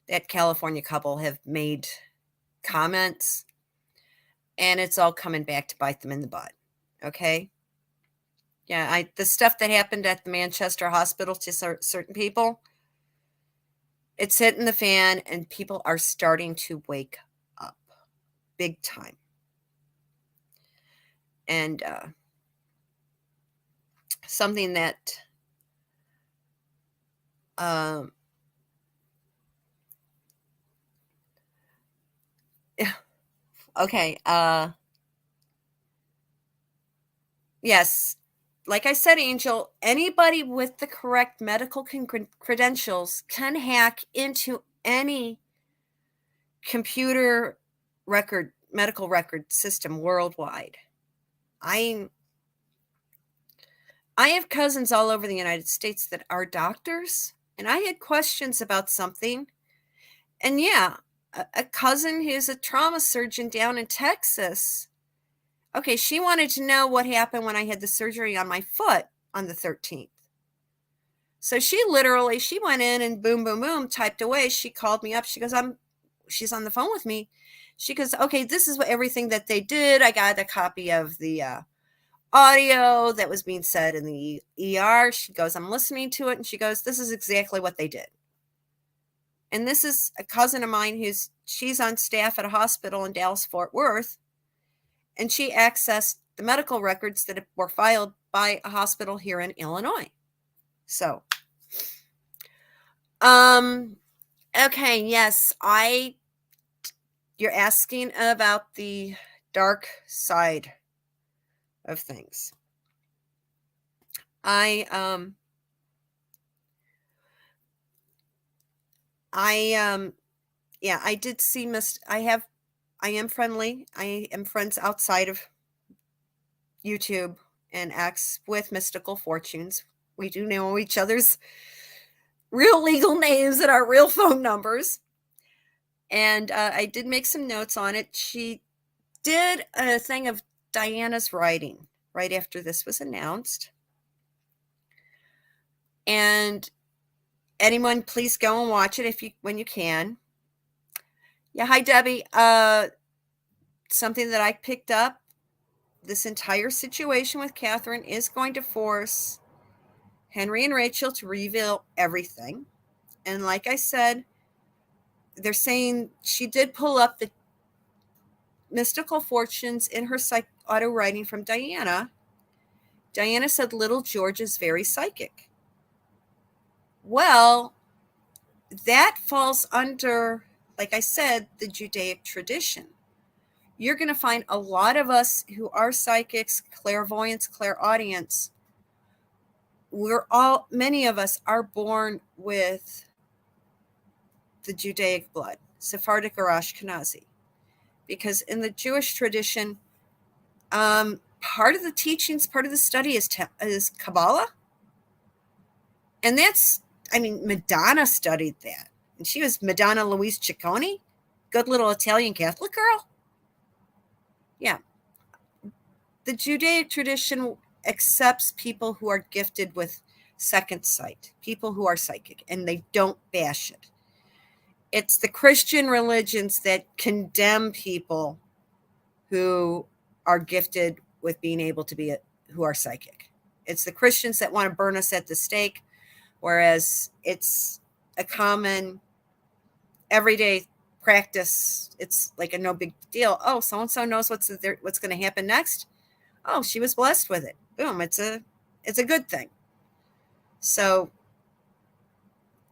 that California couple, have made comments, and it's all coming back to bite them in the butt. Okay? Yeah, the stuff that happened at the Manchester hospital to certain people, it's hitting the fan, and people are starting to wake up big time. And something that okay, yes, like I said, Angel, anybody with the correct medical credentials can hack into any computer medical record system worldwide. I have cousins all over the United States that are doctors, and I had questions about something. And yeah, a cousin who's a trauma surgeon down in Texas, okay, she wanted to know what happened when I had the surgery on my foot on the 13th. So she went in and boom, boom, boom, typed away. She called me up. She goes, she's on the phone with me. She goes, okay, this is everything that they did. I got a copy of the audio that was being said in the ER. She goes, I'm listening to it. And she goes, this is exactly what they did. And this is a cousin of mine she's on staff at a hospital in Dallas, Fort Worth. And she accessed the medical records that were filed by a hospital here in Illinois. So, okay, yes, you're asking about the dark side of things. I did see I am friendly. I am friends outside of YouTube and X with Mystical Fortunes. We do know each other's real legal names and our real phone numbers. And I did make some notes on it. She did a thing of Diana's writing right after this was announced. And anyone, please go and watch it when you can. Yeah, hi Debbie. Something that I picked up, this entire situation with Catherine is going to force Henry and Rachel to reveal everything. And like I said, they're saying she did pull up the Mystical Fortunes in her auto writing from Diana. Diana said little George is very psychic. Well, that falls under, like I said, the Judaic tradition. You're going to find a lot of us who are psychics, clairvoyants, clairaudience. Many of us are born with the Judaic blood, Sephardic or Ashkenazi, because in the Jewish tradition, part of the teachings, part of the study is Kabbalah, and Madonna studied that, and she was Madonna Louise Ciccone, good little Italian Catholic girl. Yeah, the Judaic tradition accepts people who are gifted with second sight, people who are psychic, and they don't bash it. It's the Christian religions that condemn people who are gifted with being able to be who are psychic. It's the Christians that want to burn us at the stake, whereas it's a common everyday practice. It's like a no big deal. Oh, so-and-so knows what's going to happen next. Oh, she was blessed with it. Boom. It's a good thing. So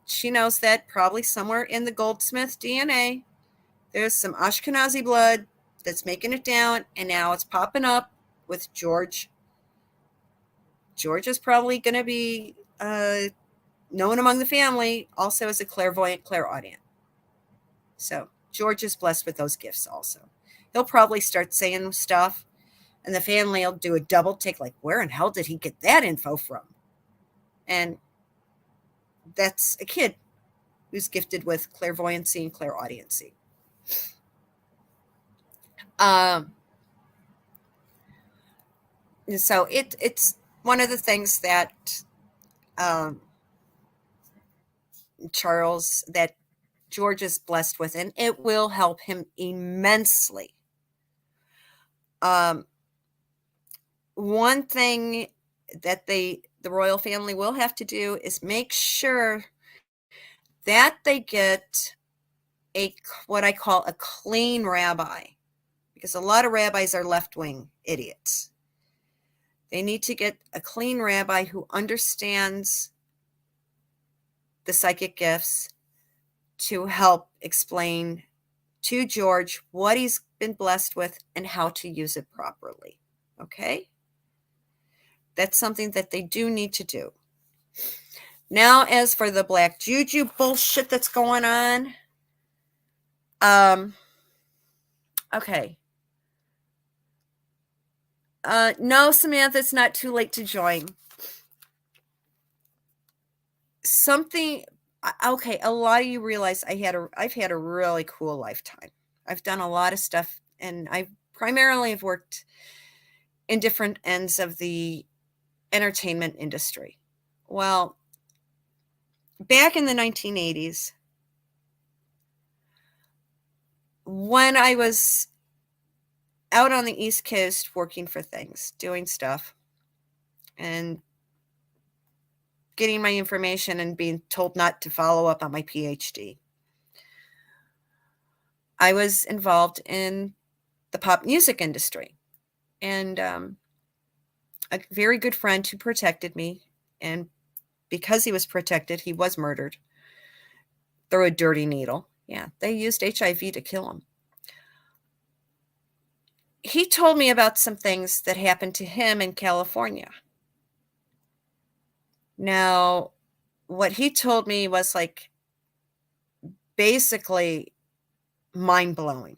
she knows that probably somewhere in the Goldsmith DNA, there's some Ashkenazi blood that's making it down, and now it's popping up with George. George is probably going to be known among the family also as a clairvoyant, clairaudient. So George is blessed with those gifts also. He'll probably start saying stuff, and the family will do a double take, like, where in hell did he get that info from? And that's a kid who's gifted with clairvoyancy and clairaudiency. So it's one of the things that George is blessed with, and it will help him immensely. One thing that the royal family will have to do is make sure that they get what I call a clean rabbi, because a lot of rabbis are left-wing idiots. They need to get a clean rabbi who understands the psychic gifts to help explain to George what he's been blessed with and how to use it properly. Okay? That's something that they do need to do. Now, as for the black juju bullshit that's going on, okay. No, Samantha, it's not too late to join. Okay, a lot of you realize I've had a really cool lifetime. I've done a lot of stuff, and I primarily have worked in different ends of the entertainment industry. Well, back in the 1980s, when I was out on the East Coast working for things, doing stuff, and getting my information and being told not to follow up on my PhD, I was involved in the pop music industry. And a very good friend who protected me, and because he was protected, he was murdered through a dirty needle. Yeah, they used HIV to kill him. He told me about some things that happened to him in California. Now, what he told me was like basically mind-blowing.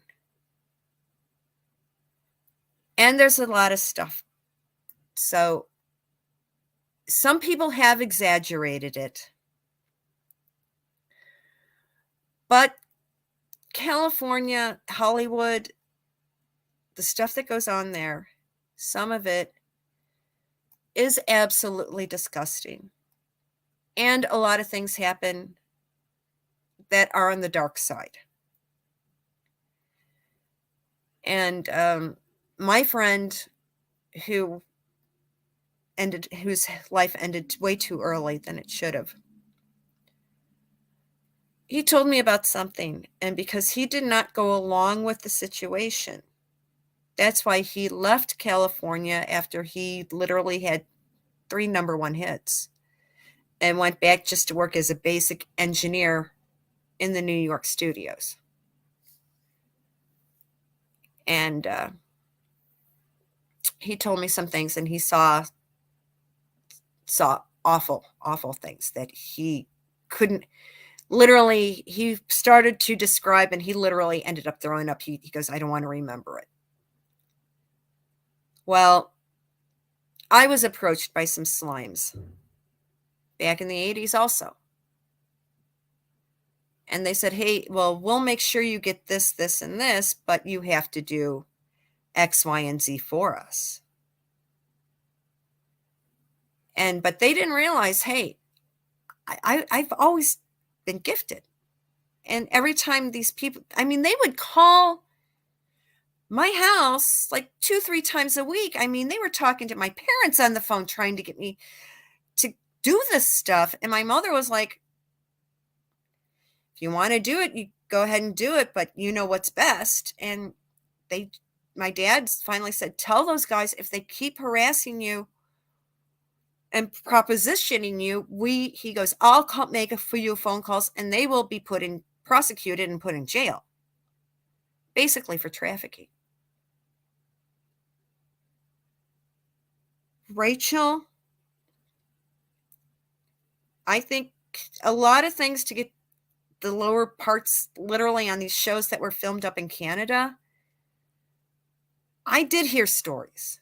And there's a lot of stuff. So some people have exaggerated it. But California, Hollywood, the stuff that goes on there, some of it is absolutely disgusting. And a lot of things happen that are on the dark side. And my friend whose life ended way too early than it should have, he told me about something, and because he did not go along with the situation, that's why he left California after he literally had 3 number 1 hits and went back just to work as a basic engineer in the New York studios. And he told me some things, and he saw awful things that he couldn't. Literally, he started to describe, and he literally ended up throwing up. He goes, I don't want to remember it. Well, I was approached by some slimes back in the 80s also. And they said, hey, well, we'll make sure you get this, this, and this, but you have to do X, Y, and Z for us. But they didn't realize, hey, I've always been gifted. And every time these people, I mean, they would call my house like 2-3 times a week. I mean, they were talking to my parents on the phone, trying to get me to do this stuff. And my mother was like, if you want to do it, you go ahead and do it, but you know what's best. And my dad finally said, tell those guys, if they keep harassing you and propositioning you, he goes, I'll make a few phone calls, and they will be prosecuted and put in jail, basically for trafficking. Rachel, I think a lot of things to get the lower parts literally on these shows that were filmed up in Canada. I did hear stories.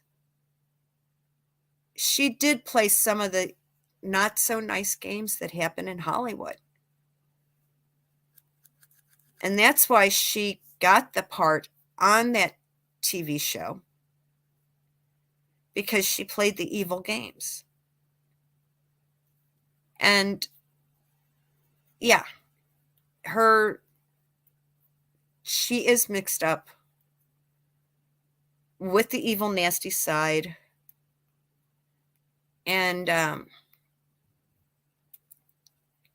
She did play some of the not so nice games that happen in Hollywood. And that's why she got the part on that TV show, because she played the evil games. And yeah, she is mixed up with the evil, nasty side. And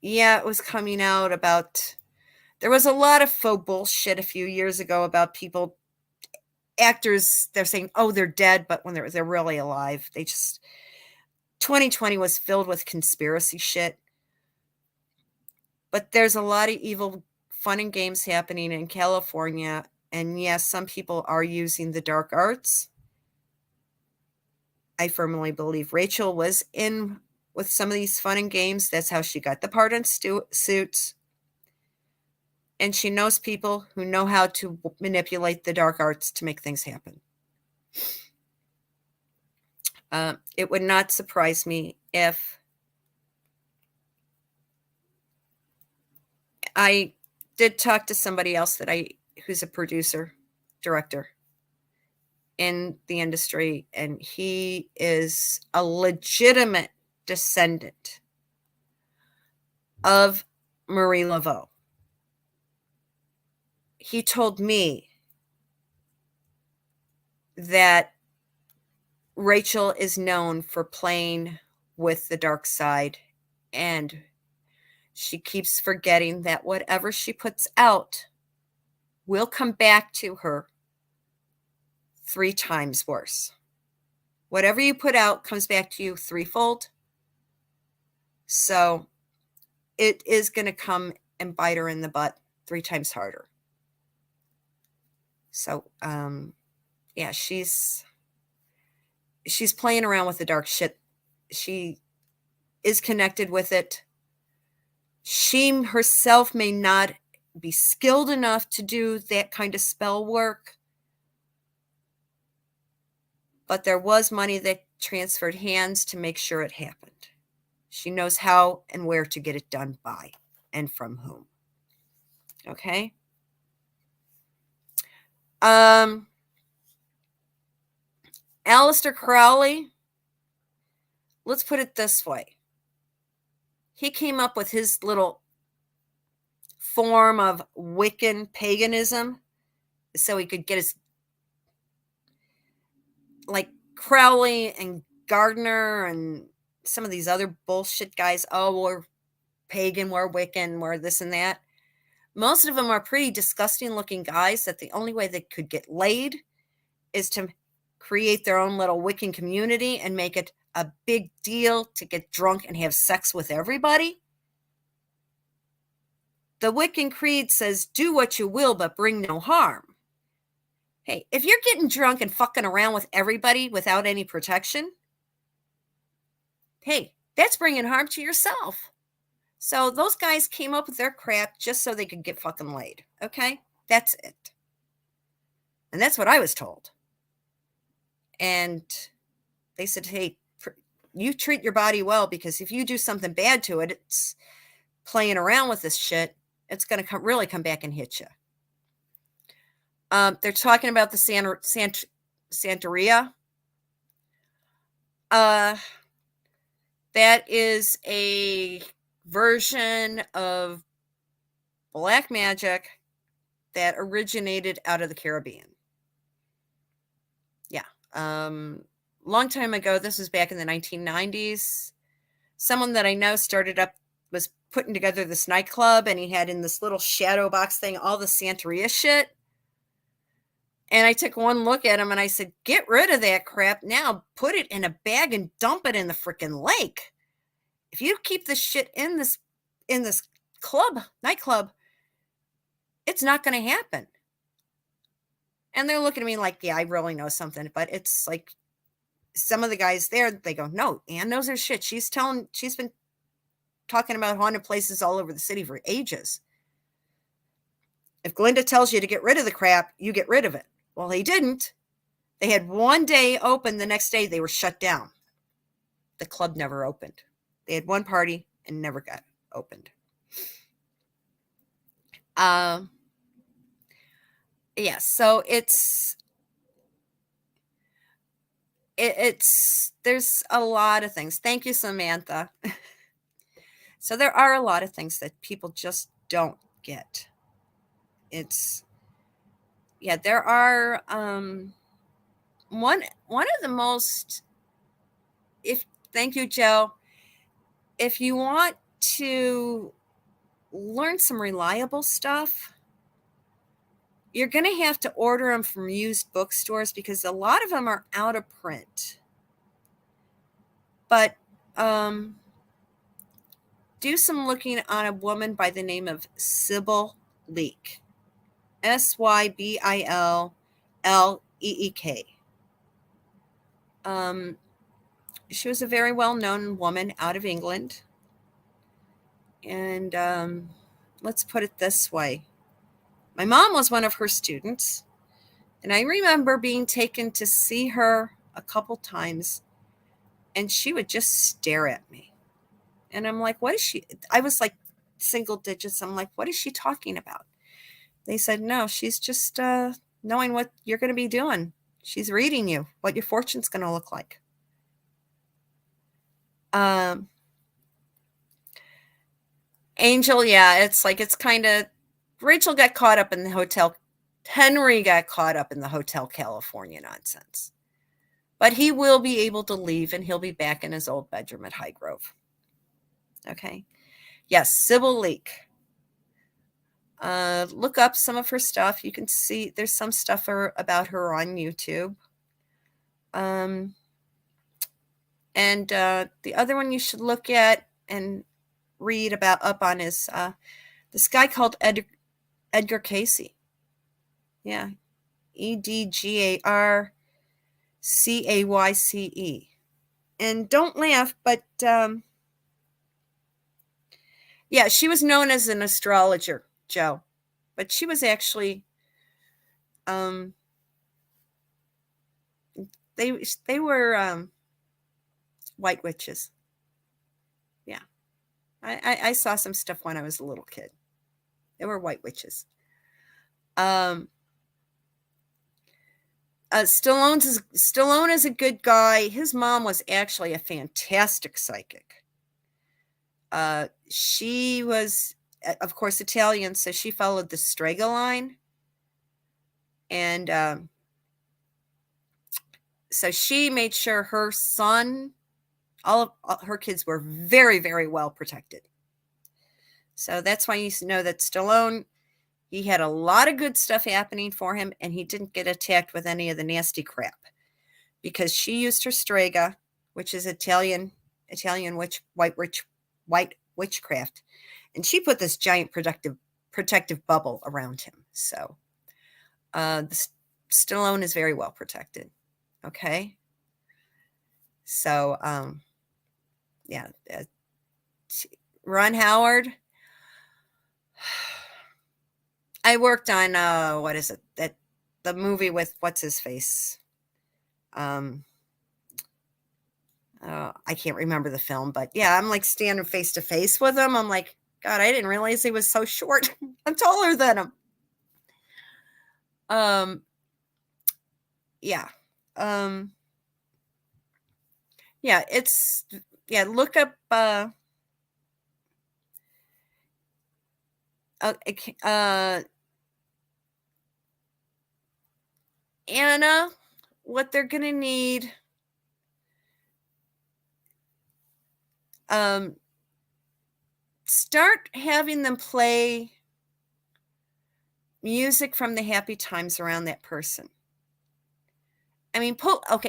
yeah, it was coming out about, there was a lot of faux bullshit a few years ago about people, actors, they're saying, oh, they're dead, but when they're really alive. 2020 was filled with conspiracy shit. But there's a lot of evil fun and games happening in California. And yes, some people are using the dark arts. I firmly believe Rachel was in with some of these fun and games. That's how she got the part on Suits. And she knows people who know how to manipulate the dark arts to make things happen. It would not surprise me if I did talk to somebody else who's a producer, director in the industry, and he is a legitimate descendant of Marie Laveau. He told me that Rachel is known for playing with the dark side, and she keeps forgetting that whatever she puts out will come back to her 3 times worse. Whatever you put out comes back to you threefold. So it is going to come and bite her in the butt 3 times harder. So, yeah, she's playing around with the dark shit. She is connected with it. She herself may not be skilled enough to do that kind of spell work, but there was money that transferred hands to make sure it happened. She knows how and where to get it done by and from whom. Okay? Aleister Crowley, let's put it this way. He came up with his little form of Wiccan paganism so he could get his, like Crowley and Gardner and some of these other bullshit guys. Oh, we're pagan, we're Wiccan, we're this and that. Most of them are pretty disgusting looking guys that the only way they could get laid is to create their own little Wiccan community and make it a big deal to get drunk and have sex with everybody. the Wiccan Creed says, do what you will, but bring no harm. Hey, if you're getting drunk and fucking around with everybody without any protection, hey, that's bringing harm to yourself. So those guys came up with their crap just so they could get fucking laid. Okay? That's it. And that's what I was told. And they said, hey, you treat your body well, because if you do something bad to it, it's playing around with this shit, it's going to really come back and hit you. They're talking about the Santeria. That is a version of black magic that originated out of the Caribbean. Yeah. Long time ago, this was back in the 1990s. Someone that I know was putting together this nightclub, and he had in this little shadow box thing all the Santeria shit. And I took one look at him and I said, get rid of that crap now. Put it in a bag and dump it in the freaking lake. If you keep this shit in this nightclub, it's not going to happen. And they're looking at me like, yeah, I really know something. But it's like some of the guys there, they go, no, Ann knows her shit. She's been talking about haunted places all over the city for ages. If Glinda tells you to get rid of the crap, you get rid of it. Well, he didn't. They had one day open. The next day, they were shut down. The club never opened. They had one party and never got opened. Yeah, so there's a lot of things. Thank you, Samantha. So there are a lot of things that people just don't get. There are one of the most, thank you, Joe. If you want to learn some reliable stuff, you're going to have to order them from used bookstores, because a lot of them are out of print. But do some looking on a woman by the name of Sybil Leek. Sybillleek. She was a very well-known woman out of England. And let's put it this way. My mom was one of her students. And I remember being taken to see her a couple times. And she would just stare at me. And I'm like, what is she? I was like single digits. I'm like, what is she talking about? They said, no, she's just knowing what you're going to be doing. She's reading you, what your fortune's going to look like. Angel, yeah, it's kind of, Rachel got caught up in the hotel. Henry got caught up in the Hotel California nonsense. But he will be able to leave, and he'll be back in his old bedroom at Highgrove. Okay. Yes, Sybil Leek. Look up some of her stuff. You can see there's some stuff about her on YouTube. And the other one you should look at and read up on is this guy called Edgar Casey. Yeah. EDGARCAYCE. And don't laugh, but yeah, she was known as an astrologer, Joe, but she was actually they were white witches. Yeah. I saw some stuff when I was a little kid. They were white witches. Stallone is a good guy. His mom was actually a fantastic psychic. She was, of course, Italian, so she followed the Strega line. And so she made sure her son, all her kids were very, very well protected. So that's why you know that Stallone, he had a lot of good stuff happening for him, and he didn't get attacked with any of the nasty crap, because she used her Strega, which is Italian white witchcraft, and she put this giant protective protective bubble around him. So Stallone is very well protected. Okay. So, yeah. Ron Howard. I worked on, what is it? The movie with what's his face? I can't remember the film, but yeah, I'm like standing face to face with him. I'm like, God, I didn't realize he was so short. I'm taller than him. Yeah. Yeah, look up Anna, what they're going to need start having them play music from the happy times around that person. I mean, pull out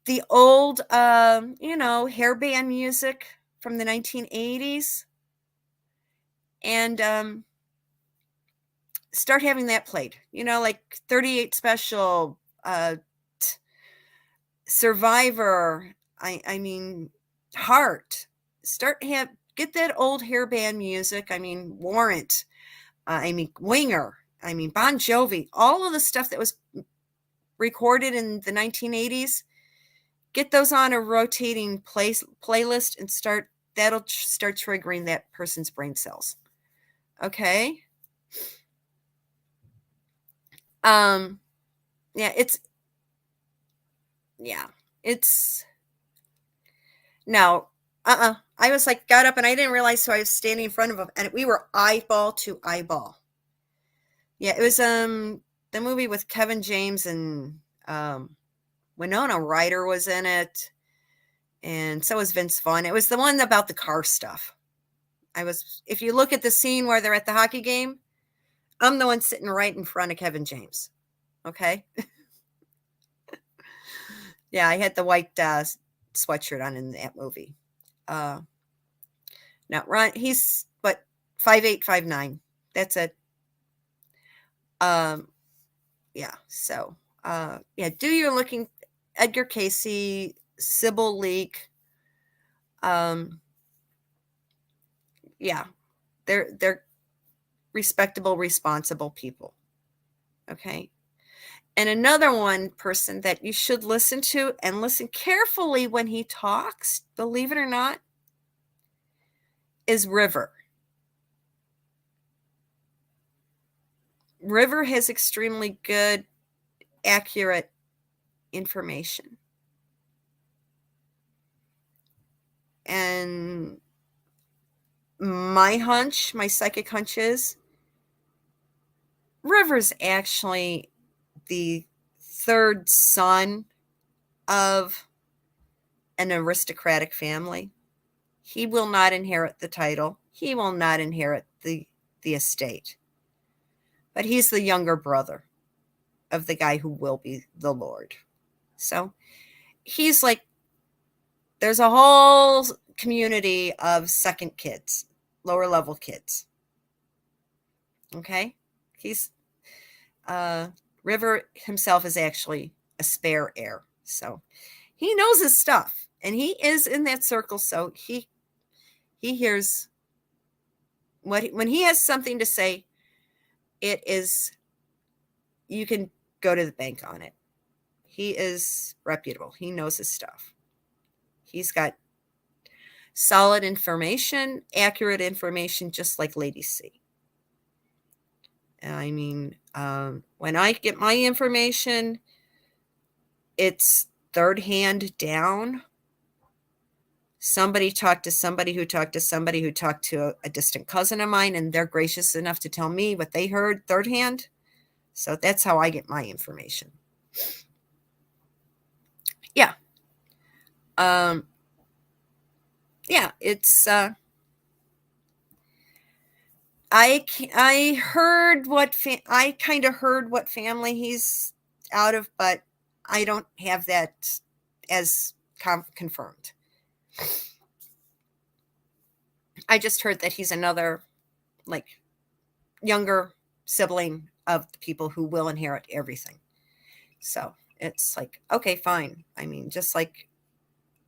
the old, hairband music from the 1980s and start having that played, like 38 Special, Survivor, I mean, Heart. Get that old hairband music. I mean, Warrant, Winger, Bon Jovi, all of the stuff that was recorded in the 1980s. Get those on a rotating playlist and that'll start triggering that person's brain cells. Okay. No, I was like, got up and I didn't realize, so I was standing in front of him and we were eyeball to eyeball. Yeah, it was the movie with Kevin James and Winona Ryder was in it, and so was Vince Vaughn. It was the one about the car stuff. If you look at the scene where they're at the hockey game, I'm the one sitting right in front of Kevin James. Okay. Yeah, I had the white sweatshirt on in that movie. Now Ron, he's 5'8", 5'9". That's it. Yeah. So, do your looking. Edgar Casey, Sybil Leek. Yeah, they're respectable, responsible people. Okay. And another one person that you should listen to and listen carefully when he talks, believe it or not, is River. River has extremely good, accurate information. And my psychic hunch is River's actually the third son of an aristocratic family. He will not inherit the title. He will not inherit the estate. But he's the younger brother of the guy who will be the Lord. So he's like, there's a whole community of second kids, lower level kids. Okay? River himself is actually a spare heir. So he knows his stuff and he is in that circle. So he hears when he has something to say, it is, you can go to the bank on it. He is reputable. He knows his stuff. He's got solid information, accurate information, just like Lady C. I mean, when I get my information, it's third hand down. Somebody talked to somebody who talked to somebody who talked to a distant cousin of mine, and they're gracious enough to tell me what they heard third hand. So that's how I get my information. Yeah. It's I heard I kind of heard what family he's out of, but I don't have that as confirmed. I just heard that he's another, like, younger sibling of the people who will inherit everything. So it's like, okay, fine. I mean, just like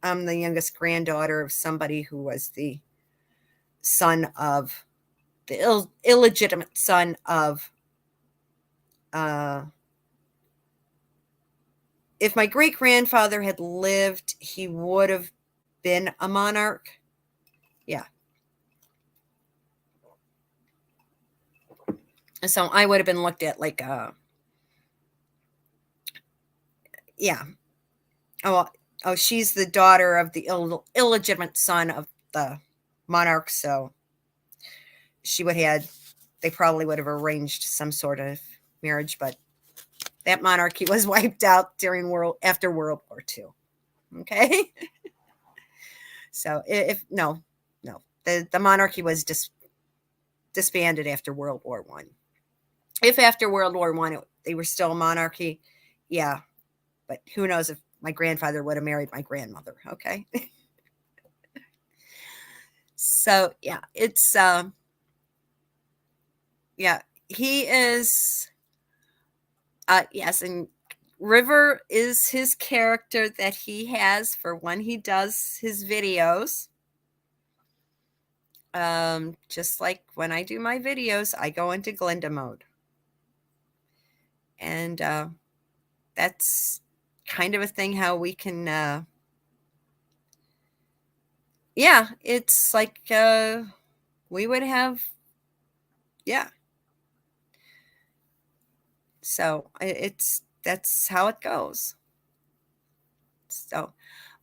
I'm the youngest granddaughter of somebody who was the son of the illegitimate son of, if my great grandfather had lived, he would have been a monarch. Yeah. And so I would have been looked at like, yeah. Oh, she's the daughter of the illegitimate son of the monarch. So she would have, they probably would have arranged some sort of marriage, but that monarchy was wiped out after World War II. Okay. So no, the monarchy was disbanded after World War I. If after World War I they were still a monarchy, yeah, but who knows if my grandfather would have married my grandmother. Okay. So yeah, it's yeah, he is, yes, and River is his character that he has for when he does his videos. Just like when I do my videos, I go into Glinda mode. And that's kind of a thing how we can, yeah, it's like we would have, yeah. So that's how it goes. So,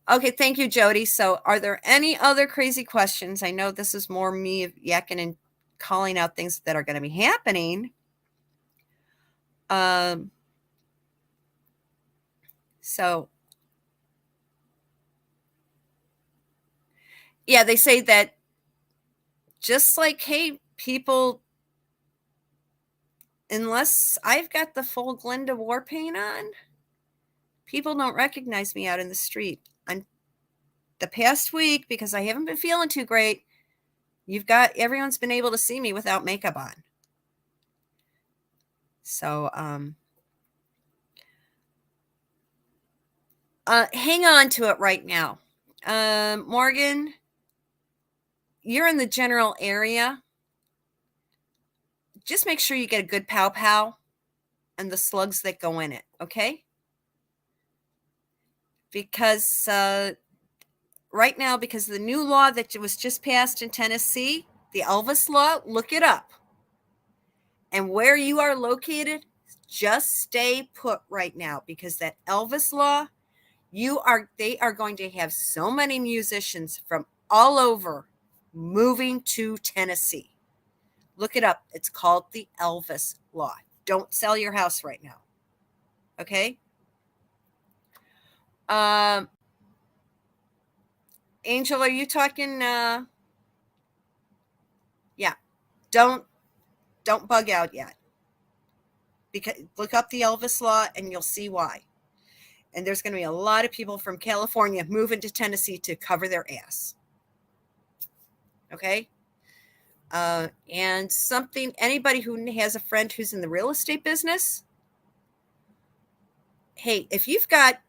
okay, thank you, Jody. So, are there any other crazy questions? I know this is more me yakking and calling out things that are going to be happening. So, yeah, they say that just like, hey, people, unless I've got the full Glinda war paint on, people don't recognize me out in the street. On the past week, because I haven't been feeling too great, everyone's been able to see me without makeup on. So, hang on to it right now. Morgan, you're in the general area. Just make sure you get a good pow pow and the slugs that go in it, okay? Because right now, because of the new law that was just passed in Tennessee, the Elvis law, look it up. And where you are located, just stay put right now, because that Elvis law, they are going to have so many musicians from all over moving to Tennessee. Look it up. It's called the Elvis law. Don't sell your house right now. Okay? Angel, are you talking? Yeah. Don't bug out yet. Because look up the Elvis law and you'll see why. And there's going to be a lot of people from California moving to Tennessee to cover their ass. Okay? And anybody who has a friend who's in the real estate business, hey, if you've got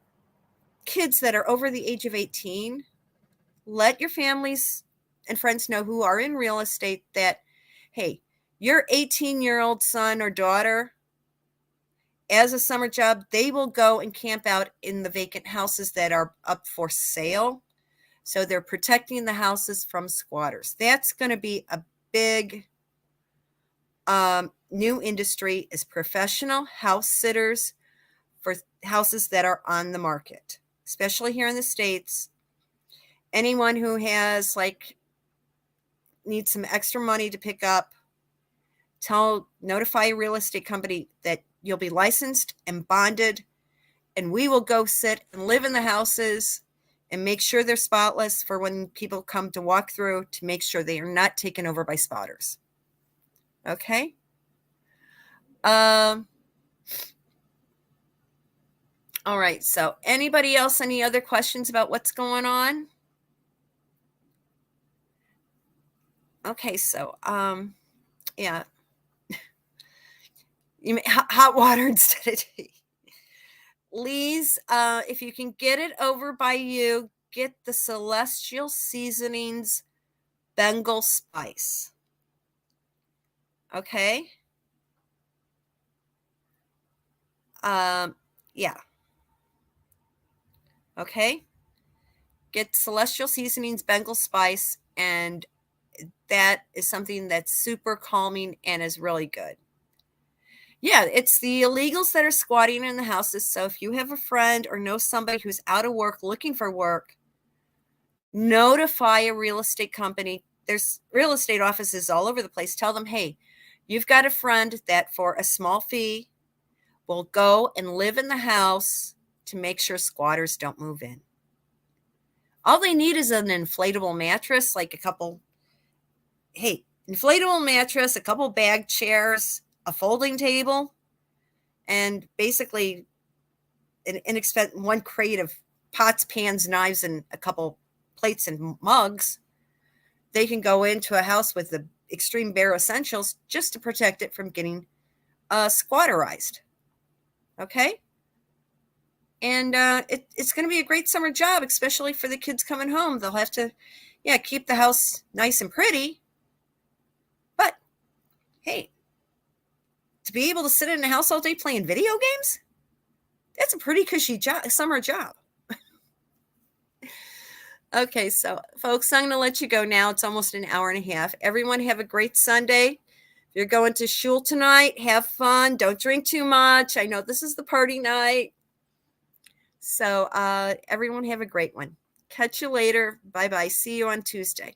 kids that are over the age of 18, let your families and friends know who are in real estate that, hey, your 18-year-old son or daughter, as a summer job, they will go and camp out in the vacant houses that are up for sale. So they're protecting the houses from squatters. That's going to be a big new industry, is professional house sitters for houses that are on the market, especially here in the States. Anyone who has needs some extra money to pick up, notify a real estate company that you'll be licensed and bonded, and we will go sit and live in the houses and make sure they're spotless for when people come to walk through, to make sure they are not taken over by spotters. Okay? All right. So anybody else, any other questions about what's going on? Okay, so yeah, you may, hot water instead of tea. Lee's, if you can get it over by you, get the Celestial Seasonings Bengal Spice. Okay. Yeah. Okay. Get Celestial Seasonings Bengal Spice, and that is something that's super calming and is really good. Yeah, it's the illegals that are squatting in the houses. So if you have a friend or know somebody who's out of work looking for work, notify a real estate company. There's real estate offices all over the place. Tell them, hey, you've got a friend that for a small fee will go and live in the house to make sure squatters don't move in. All they need is an inflatable mattress, like a couple, hey, inflatable mattress, a couple bag chairs, a folding table, and basically an inexpensive one crate of pots, pans, knives, and a couple plates and mugs. They can go into a house with the extreme bare essentials just to protect it from getting squatterized. Okay? And it's going to be a great summer job, especially for the kids coming home. They'll have to, yeah, keep the house nice and pretty. But hey, to be able to sit in a house all day playing video games, that's a pretty cushy summer job. Okay, so folks, I'm going to let you go now. It's almost an hour and a half. Everyone have a great Sunday. If you're going to shul tonight, have fun. Don't drink too much. I know this is the party night. So everyone have a great one. Catch you later. Bye-bye. See you on Tuesday.